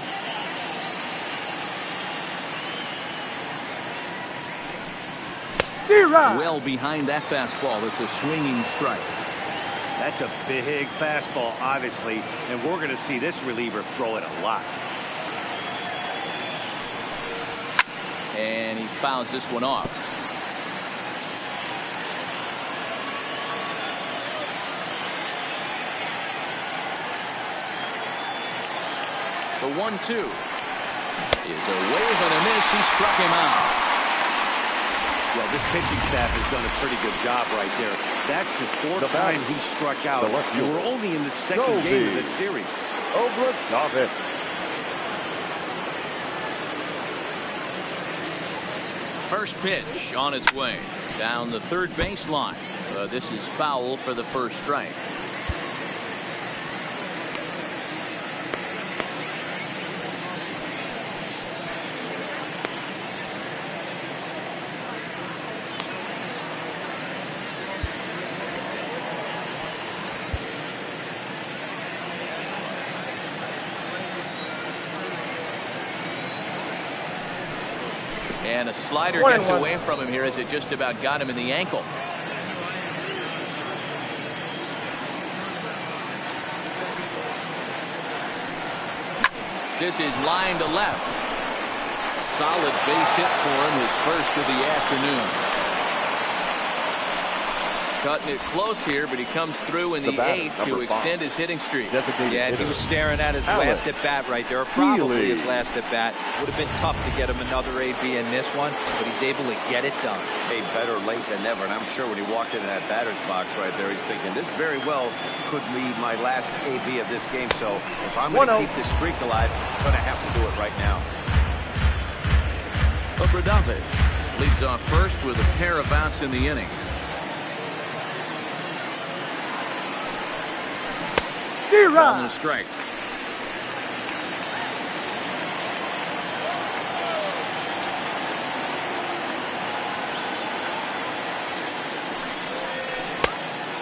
Well behind that fastball. It's a swinging strike. That's a big fastball, obviously, and we're going to see this reliever throw it a lot. And he fouls this one off. The 1-2 is a wave and a miss. He struck him out. Well, this pitching staff has done a pretty good job right there. That's the fourth time he struck out. And we're only in the second game of this series. Obradovich. First pitch on its way down the third baseline. This is foul for the first strike. And a slider gets away from him here as it just about got him in the ankle. This is line to left. Solid base hit for him, his first of the afternoon. Cutting it close here, but he comes through in the eighth to extend his hitting streak. Yeah, he was staring at his last at bat right there, or probably his last at bat. Would have been tough to get him another AB in this one, but he's able to get it done. Hey, better late than never, and I'm sure when he walked into that batter's box right there, he's thinking this very well could be my last AB of this game. So if I'm going to keep this streak alive, I'm going to have to do it right now. Obradovich leads off first with a pair of outs in the inning. Ball and a strike.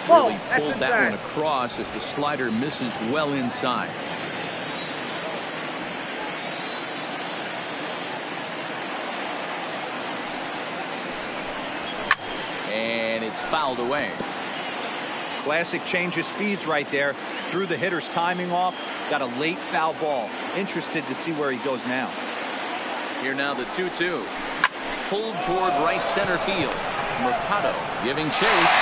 Really pulled that one across as the slider misses well inside. And it's fouled away. Classic change of speeds right there. Threw the hitter's timing off. Got a late foul ball. Interested to see where he goes now. Here now the 2-2. Pulled toward right center field. Mercado giving chase.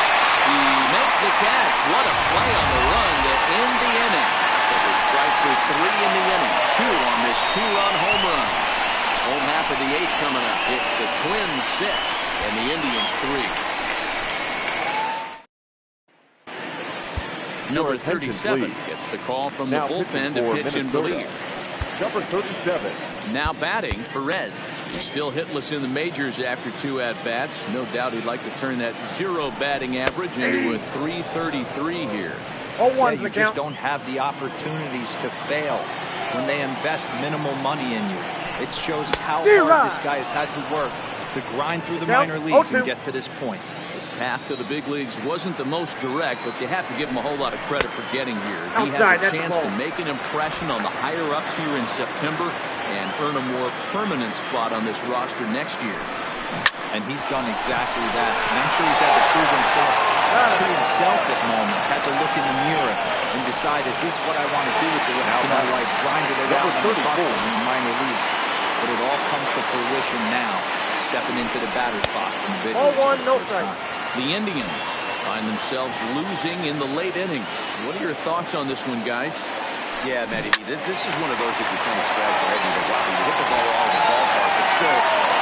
He makes the catch. What a play on the run to end the inning. It's a strike for 3 in the inning. 2 on this 2-run home run. Home half of the 8th coming up. It's the Twins 6 and the Indians 3. Number 37 gets the call from the bullpen to pitch in relief. Number 37. Now batting, Perez. He's still hitless in the majors after 2 at-bats. No doubt he'd like to turn that 0 batting average into a .333 here. Yeah, you just don't have the opportunities to fail when they invest minimal money in you. It shows how hard this guy has had to work to grind through the minor leagues and get to this point. His path to the big leagues wasn't the most direct, but you have to give him a whole lot of credit for getting here. He has a chance to make an impression on the higher-ups here in September and earn a more permanent spot on this roster next year. And he's done exactly that. And I'm sure he's had to prove himself at moments, had to look in the mirror and decide, is this what I want to do with the rest of my life? Grind it around and hustle in the minor leagues. But it all comes to fruition now, stepping into the batter's box in the big leagues. No strike. The Indians find themselves losing in the late innings. What are your thoughts on this one, guys? Yeah, Matty, this is one of those that you kind of scratch your head and go, wow, you hit the ball out of the ballpark, but still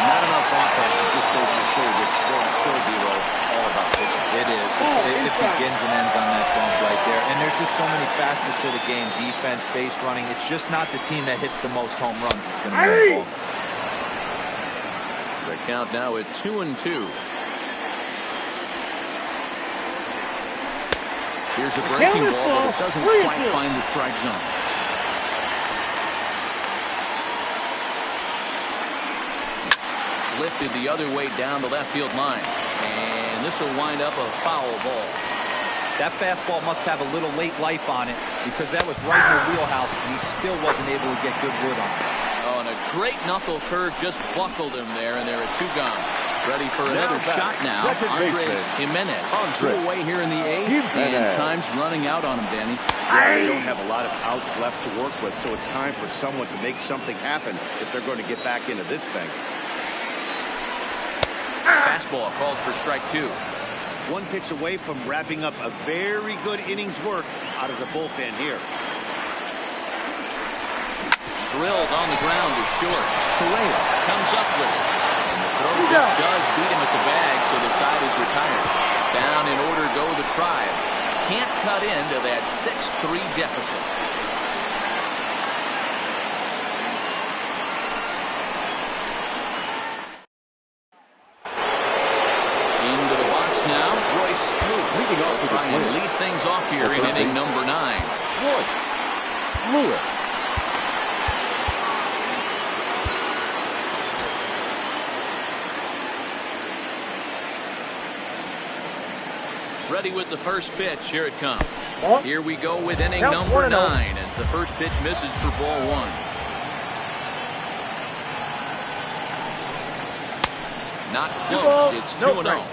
not enough offense to just goes to show this will still be all about pitching. It is. It begins and ends on that bump right there. And there's just so many facets to the game. Defense, base running. It's just not the team that hits the most home runs is going to win the ball. The count now at 2-2. Here's a breaking ball, but it doesn't quite find the strike zone. Lifted the other way down the left field line. And this will wind up a foul ball. That fastball must have a little late life on it because that was right in the wheelhouse, and he still wasn't able to get good wood on it. Oh, and a great knuckle curve just buckled him there, and there are 2 gone. Ready for another shot now. Andres Gimenez. 2 away here in the 8th, and time's running out on him, Danny. They don't have a lot of outs left to work with, so it's time for someone to make something happen if they're going to get back into this thing. Fastball called for strike 2. 1 pitch away from wrapping up a very good innings work out of the bullpen here. Drilled on the ground is short. Correa comes up with it. And the throw just does beat him at the bag, so the side is retired. Down in order go the Tribe. Can't cut into that 6-3 deficit. Into the box now, Royce Lewis. Leading off to trying to lead things off here in inning number 9. Royce Lewis. Ready with the first pitch. Here it comes. Here we go with inning number 9 as the first pitch misses for ball 1. Not close. It's 2-0.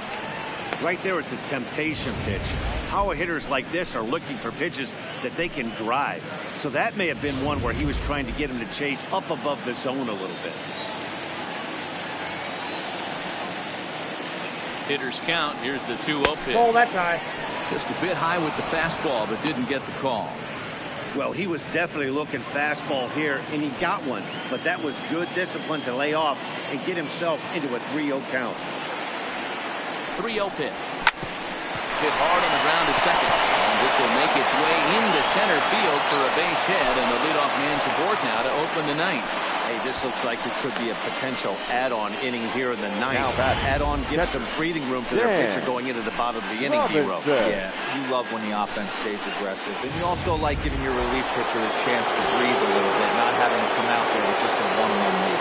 Right there is a temptation pitch. Power hitters like this are looking for pitches that they can drive. So that may have been one where he was trying to get him to chase up above the zone a little bit. Hitters count. Here's the 2-0 pitch. Oh, that guy. Just a bit high with the fastball, but didn't get the call. Well, he was definitely looking fastball here, and he got one. But that was good discipline to lay off and get himself into a 3-0 count. 3-0 pitch. Hit hard on the ground to second. And this will make its way into center field for a base hit, and the leadoff man's aboard now to open the 9th. Hey, this looks like it could be a potential add-on inning here in the 9th. Add-on gives some breathing room to their pitcher going into the bottom of the inning, D-Row. Yeah, you love when the offense stays aggressive. And you also like giving your relief pitcher a chance to breathe a little bit, not having to come out there with just a one-on move.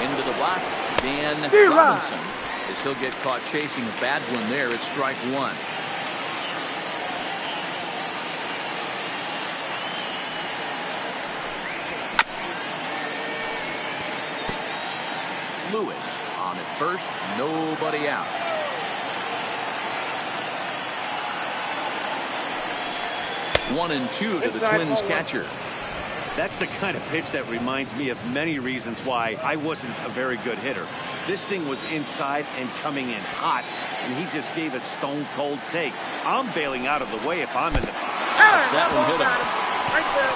Into the box, Dan Robinson. As he'll get caught chasing a bad one there at strike 1. Lewis on at first, nobody out. One and two to the Twins catcher. That's the kind of pitch that reminds me of many reasons why I wasn't a very good hitter. This thing was inside and coming in hot, and he just gave a stone-cold take. I'm bailing out of the way if I'm in the... That one hit him. Right there.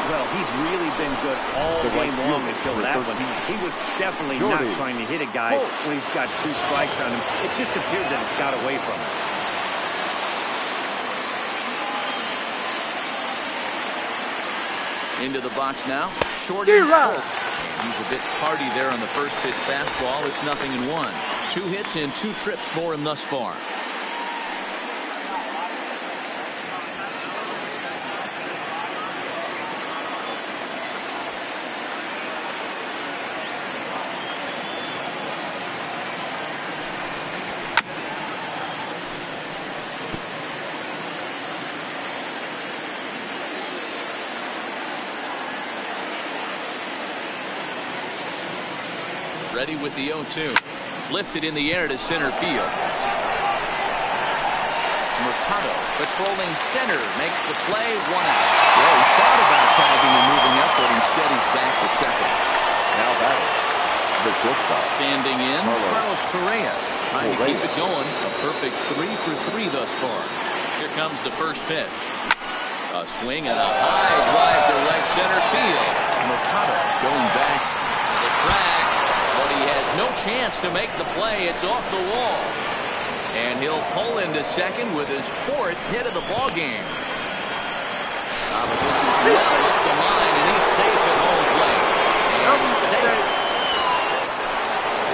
Well, he's really been good all game long until that one. He was definitely not trying to hit a guy when he's got 2 strikes on him. It just appeared that it got away from him. Into the box now. Shorty. He's a bit tardy there on the first pitch fastball. It's 0-1. 2 hits and 2 trips for him thus far. Ready with the 0-2. Lifted in the air to center field. Mercado patrolling center makes the play. 1 out. Well, he thought about tagging and moving up, but instead he's back to second. Now batting. Standing in, Carlos Correa trying to keep it going. A perfect 3 for 3 thus far. Here comes the first pitch. A swing and a high drive to right center field. Mercado going back to the track. But he has no chance to make the play. It's off the wall. And he'll pull into second with his 4th hit of the ballgame. But this is well up the line, and he's safe at home plate. And he's safe.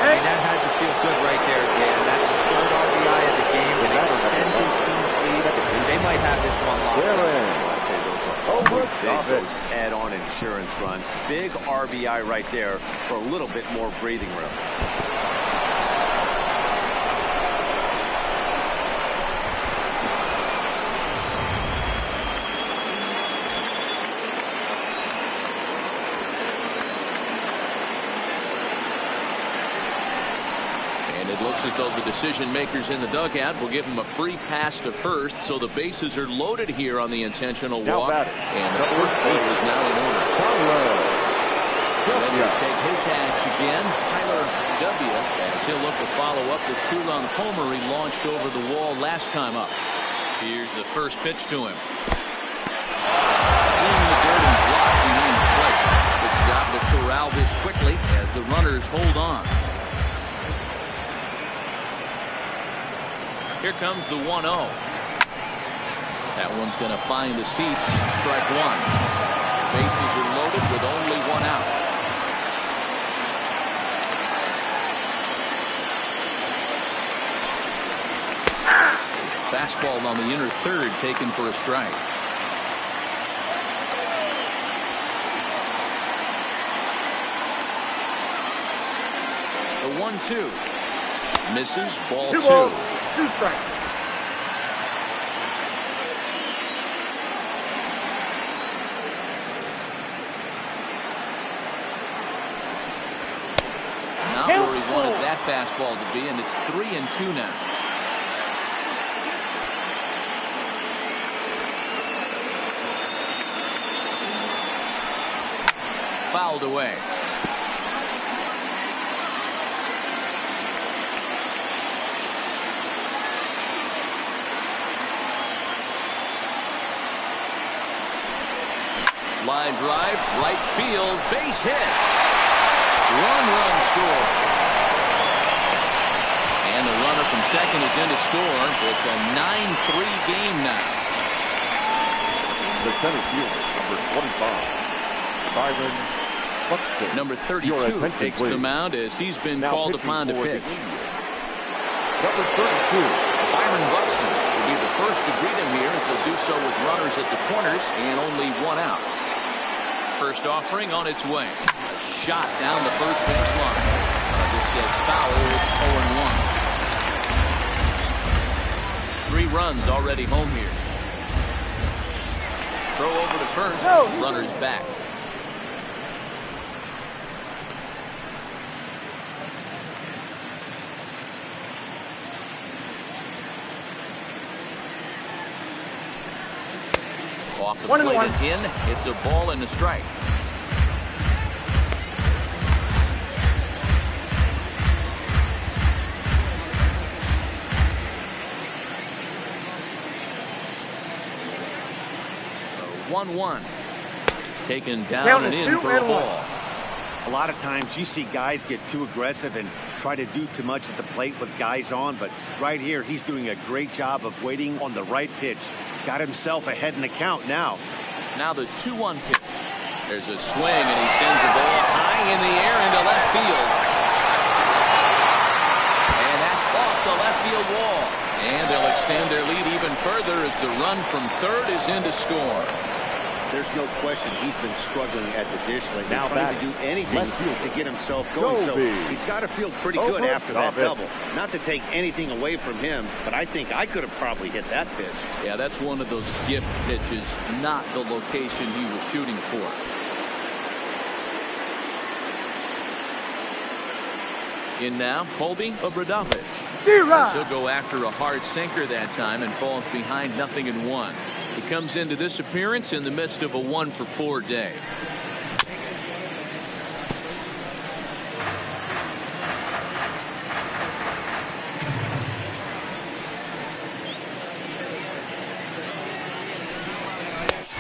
I mean, that had to feel good right there, Dan. That's his 3rd RBI of the game, and extends his team's lead. They might have this one locked up. Those add-on insurance runs. Big RBI right there for a little bit more breathing room. Looks as though the decision makers in the dugout will give him a free pass to first, so the bases are loaded here on the intentional walk. And the first base is now in order. Ready to take his axe again, Tyler W. As he'll look to follow up the 2-run homer he launched over the wall last time up. Here's the first pitch to him. In the dirt and blocked behind the plate. Good job to corral this quickly as the runners hold on. Here comes the 1-0. That one's going to find the seats. Strike one. Bases are loaded with only one out. Fastball on the inner third, taken for a strike. The 1-2. Misses, ball 2. 2 strikes. Not where he wanted that fastball to be, and it's 3-2 now. Fouled away. Line drive, right field, base hit. 1-run score. And the runner from second is in to score. It's a 9-3 game now. The center fielder, number 25, Byron Buxton. Number 32 takes the mound as he's been called upon to pitch. Number 32, Byron Buxton will be the first to greet him here as he'll do so with runners at the corners and only one out. First offering on its way. A shot down the first baseline. This gets foul. It's 0-1. 3 runs already home here. Throw over to first. Runners back. Off the plate and in. It's a ball and a strike. So 1-1. It's taken down and in for a ball. A lot of times you see guys get too aggressive and try to do too much at the plate with guys on, but right here he's doing a great job of waiting on the right pitch. Got himself ahead in the count now. Now the 2-1 pitch. There's a swing and he sends the ball high in the air into left field. And that's off the left field wall. And they'll extend their lead even further as the run from third is in to score. There's no question he's been struggling at the dish lately. Now trying to do anything to get himself going. So he's got to feel pretty good after that double. Not to take anything away from him, but I think I could have probably hit that pitch. Yeah, that's one of those gift pitches, not the location he was shooting for. In now, Colby Obradovich. He'll go after a hard sinker that time and falls behind 0-1. He comes into this appearance in the midst of a 1-for-4 day.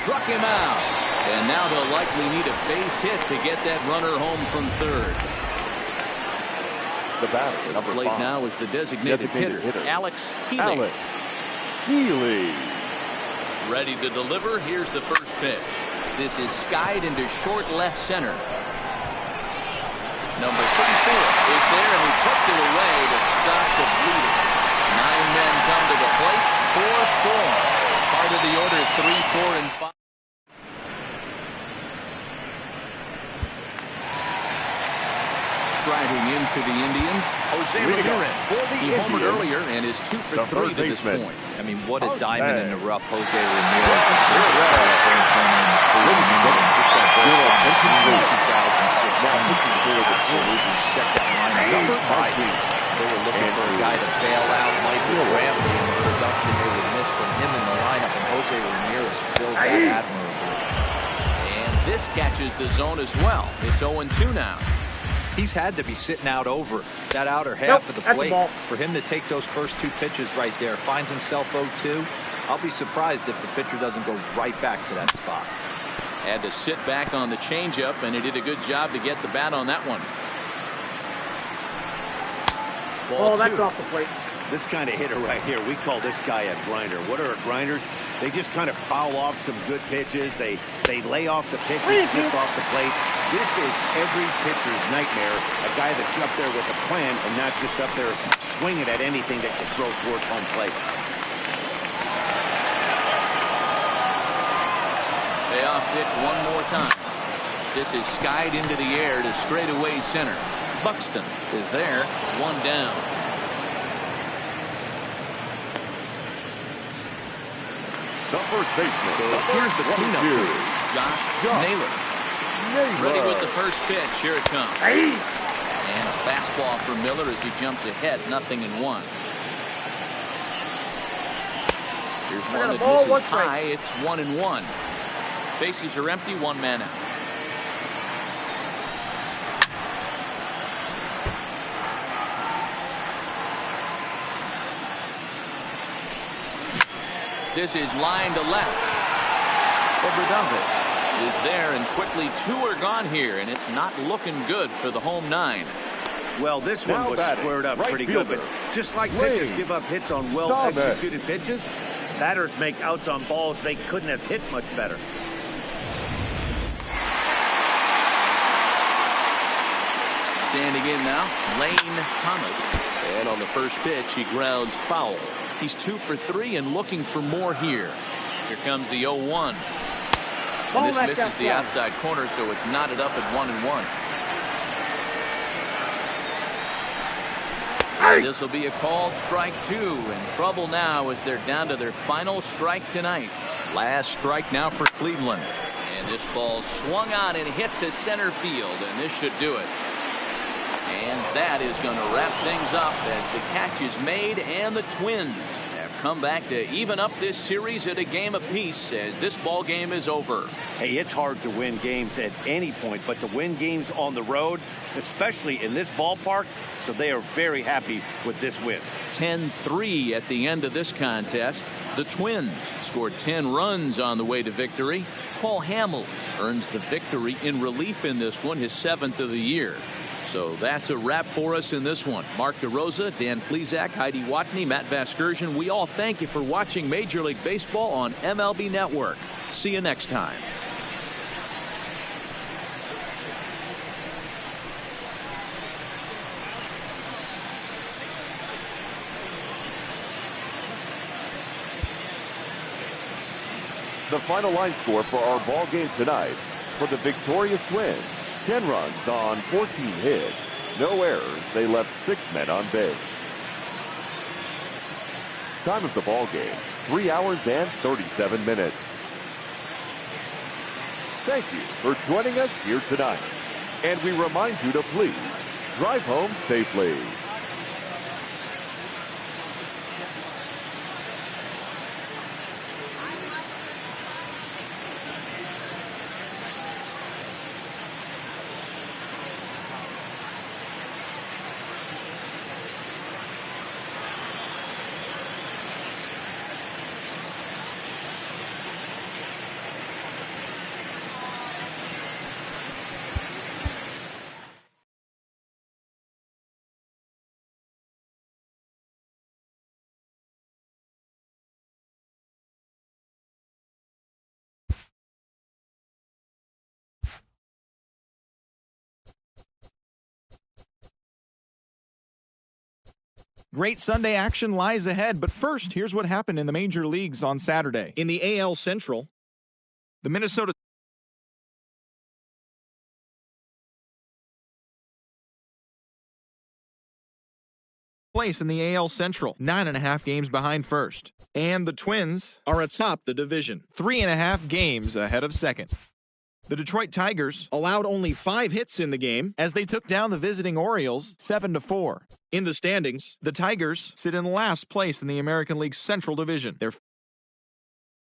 Struck him out. And now they'll likely need a base hit to get that runner home from third. the batter, number 5. Now is the designated hitter, Alex Healy. Alex Healy. Ready to deliver. Here's the first pitch. This is skied into short left center. Number 34 is there, and he puts it away to stop the bleeding. 9 men come to the plate. 4 score. Part of the order, 3, 4, and 5. Striding into the Indians, Jose Ramirez. He homered earlier and is 2 for 3 to this point. I mean, what a diamond in the rough Jose Ramirez. They were looking for guy to bail out Michael Brantley and the production they would miss from him in the lineup, and Jose Ramirez filled that admirably. And this catches the zone as well. It's 0-2 now. He's had to be sitting out over that outer half of the plate. For him to take those first two pitches right there, finds himself 0-2. I'll be surprised if the pitcher doesn't go right back to that spot. Had to sit back on the changeup, and he did a good job to get the bat on that one. Ball that's two. off the plate. This kind of hitter right here, we call this guy a grinder. What are grinders? They just kind of foul off some good pitches. They lay off the pitches, slip off the plate. This is every pitcher's nightmare. A guy that's up there with a plan and not just up there swinging at anything that can throw towards home plate. Payoff pitch one more time. This is skied into the air to straightaway center. Buxton is there, one down. The first baseman. So here's the cleanup crew. Josh Naylor. Ready with the first pitch. Here it comes. And a fastball for Miller as he jumps ahead. 0-1. Here's one that misses high. It's 1-1. Bases are empty. One man out. This is line to left. Obradovich is there, and quickly two are gone here, and it's not looking good for the home nine. Well, this one was squared up pretty good, but just like pitchers give up hits on well-executed pitches, batters make outs on balls they couldn't have hit much better. Standing in now, Lane Thomas. And on the first pitch, he grounds foul. He's 2 for 3 and looking for more here. Here comes the 0-1. And this misses the outside corner, so it's knotted up at 1-1. And this will be a called strike 2. In trouble now as they're down to their final strike tonight. Last strike now for Cleveland. And this ball swung on and hit to center field, and this should do it. And that is going to wrap things up as the catch is made, and the Twins have come back to even up this series at a game apiece as this ball game is over. Hey, it's hard to win games at any point, but to win games on the road, especially in this ballpark, so they are very happy with this win. 10-3 at the end of this contest. The Twins scored 10 runs on the way to victory. Paul Hamels earns the victory in relief in this one, his 7th of the year. So that's a wrap for us in this one. Mark DeRosa, Dan Plesac, Heidi Watney, Matt Vasgersian. We all thank you for watching Major League Baseball on MLB Network. See you next time. The final line score for our ball game tonight. For the victorious Twins, 10 runs on 14 hits. No errors. They left 6 men on base. Time of the ball game, 3 hours and 37 minutes. Thank you for joining us here tonight. And we remind you to please drive home safely. Great Sunday action lies ahead, but first, here's what happened in the major leagues on Saturday. In the AL Central, the Minnesota place in the AL Central, 9.5 games behind first. And the Twins are atop the division, 3.5 games ahead of second. The Detroit Tigers allowed only 5 hits in the game as they took down the visiting Orioles 7-4. In the standings, the Tigers sit in last place in the American League Central Division. They're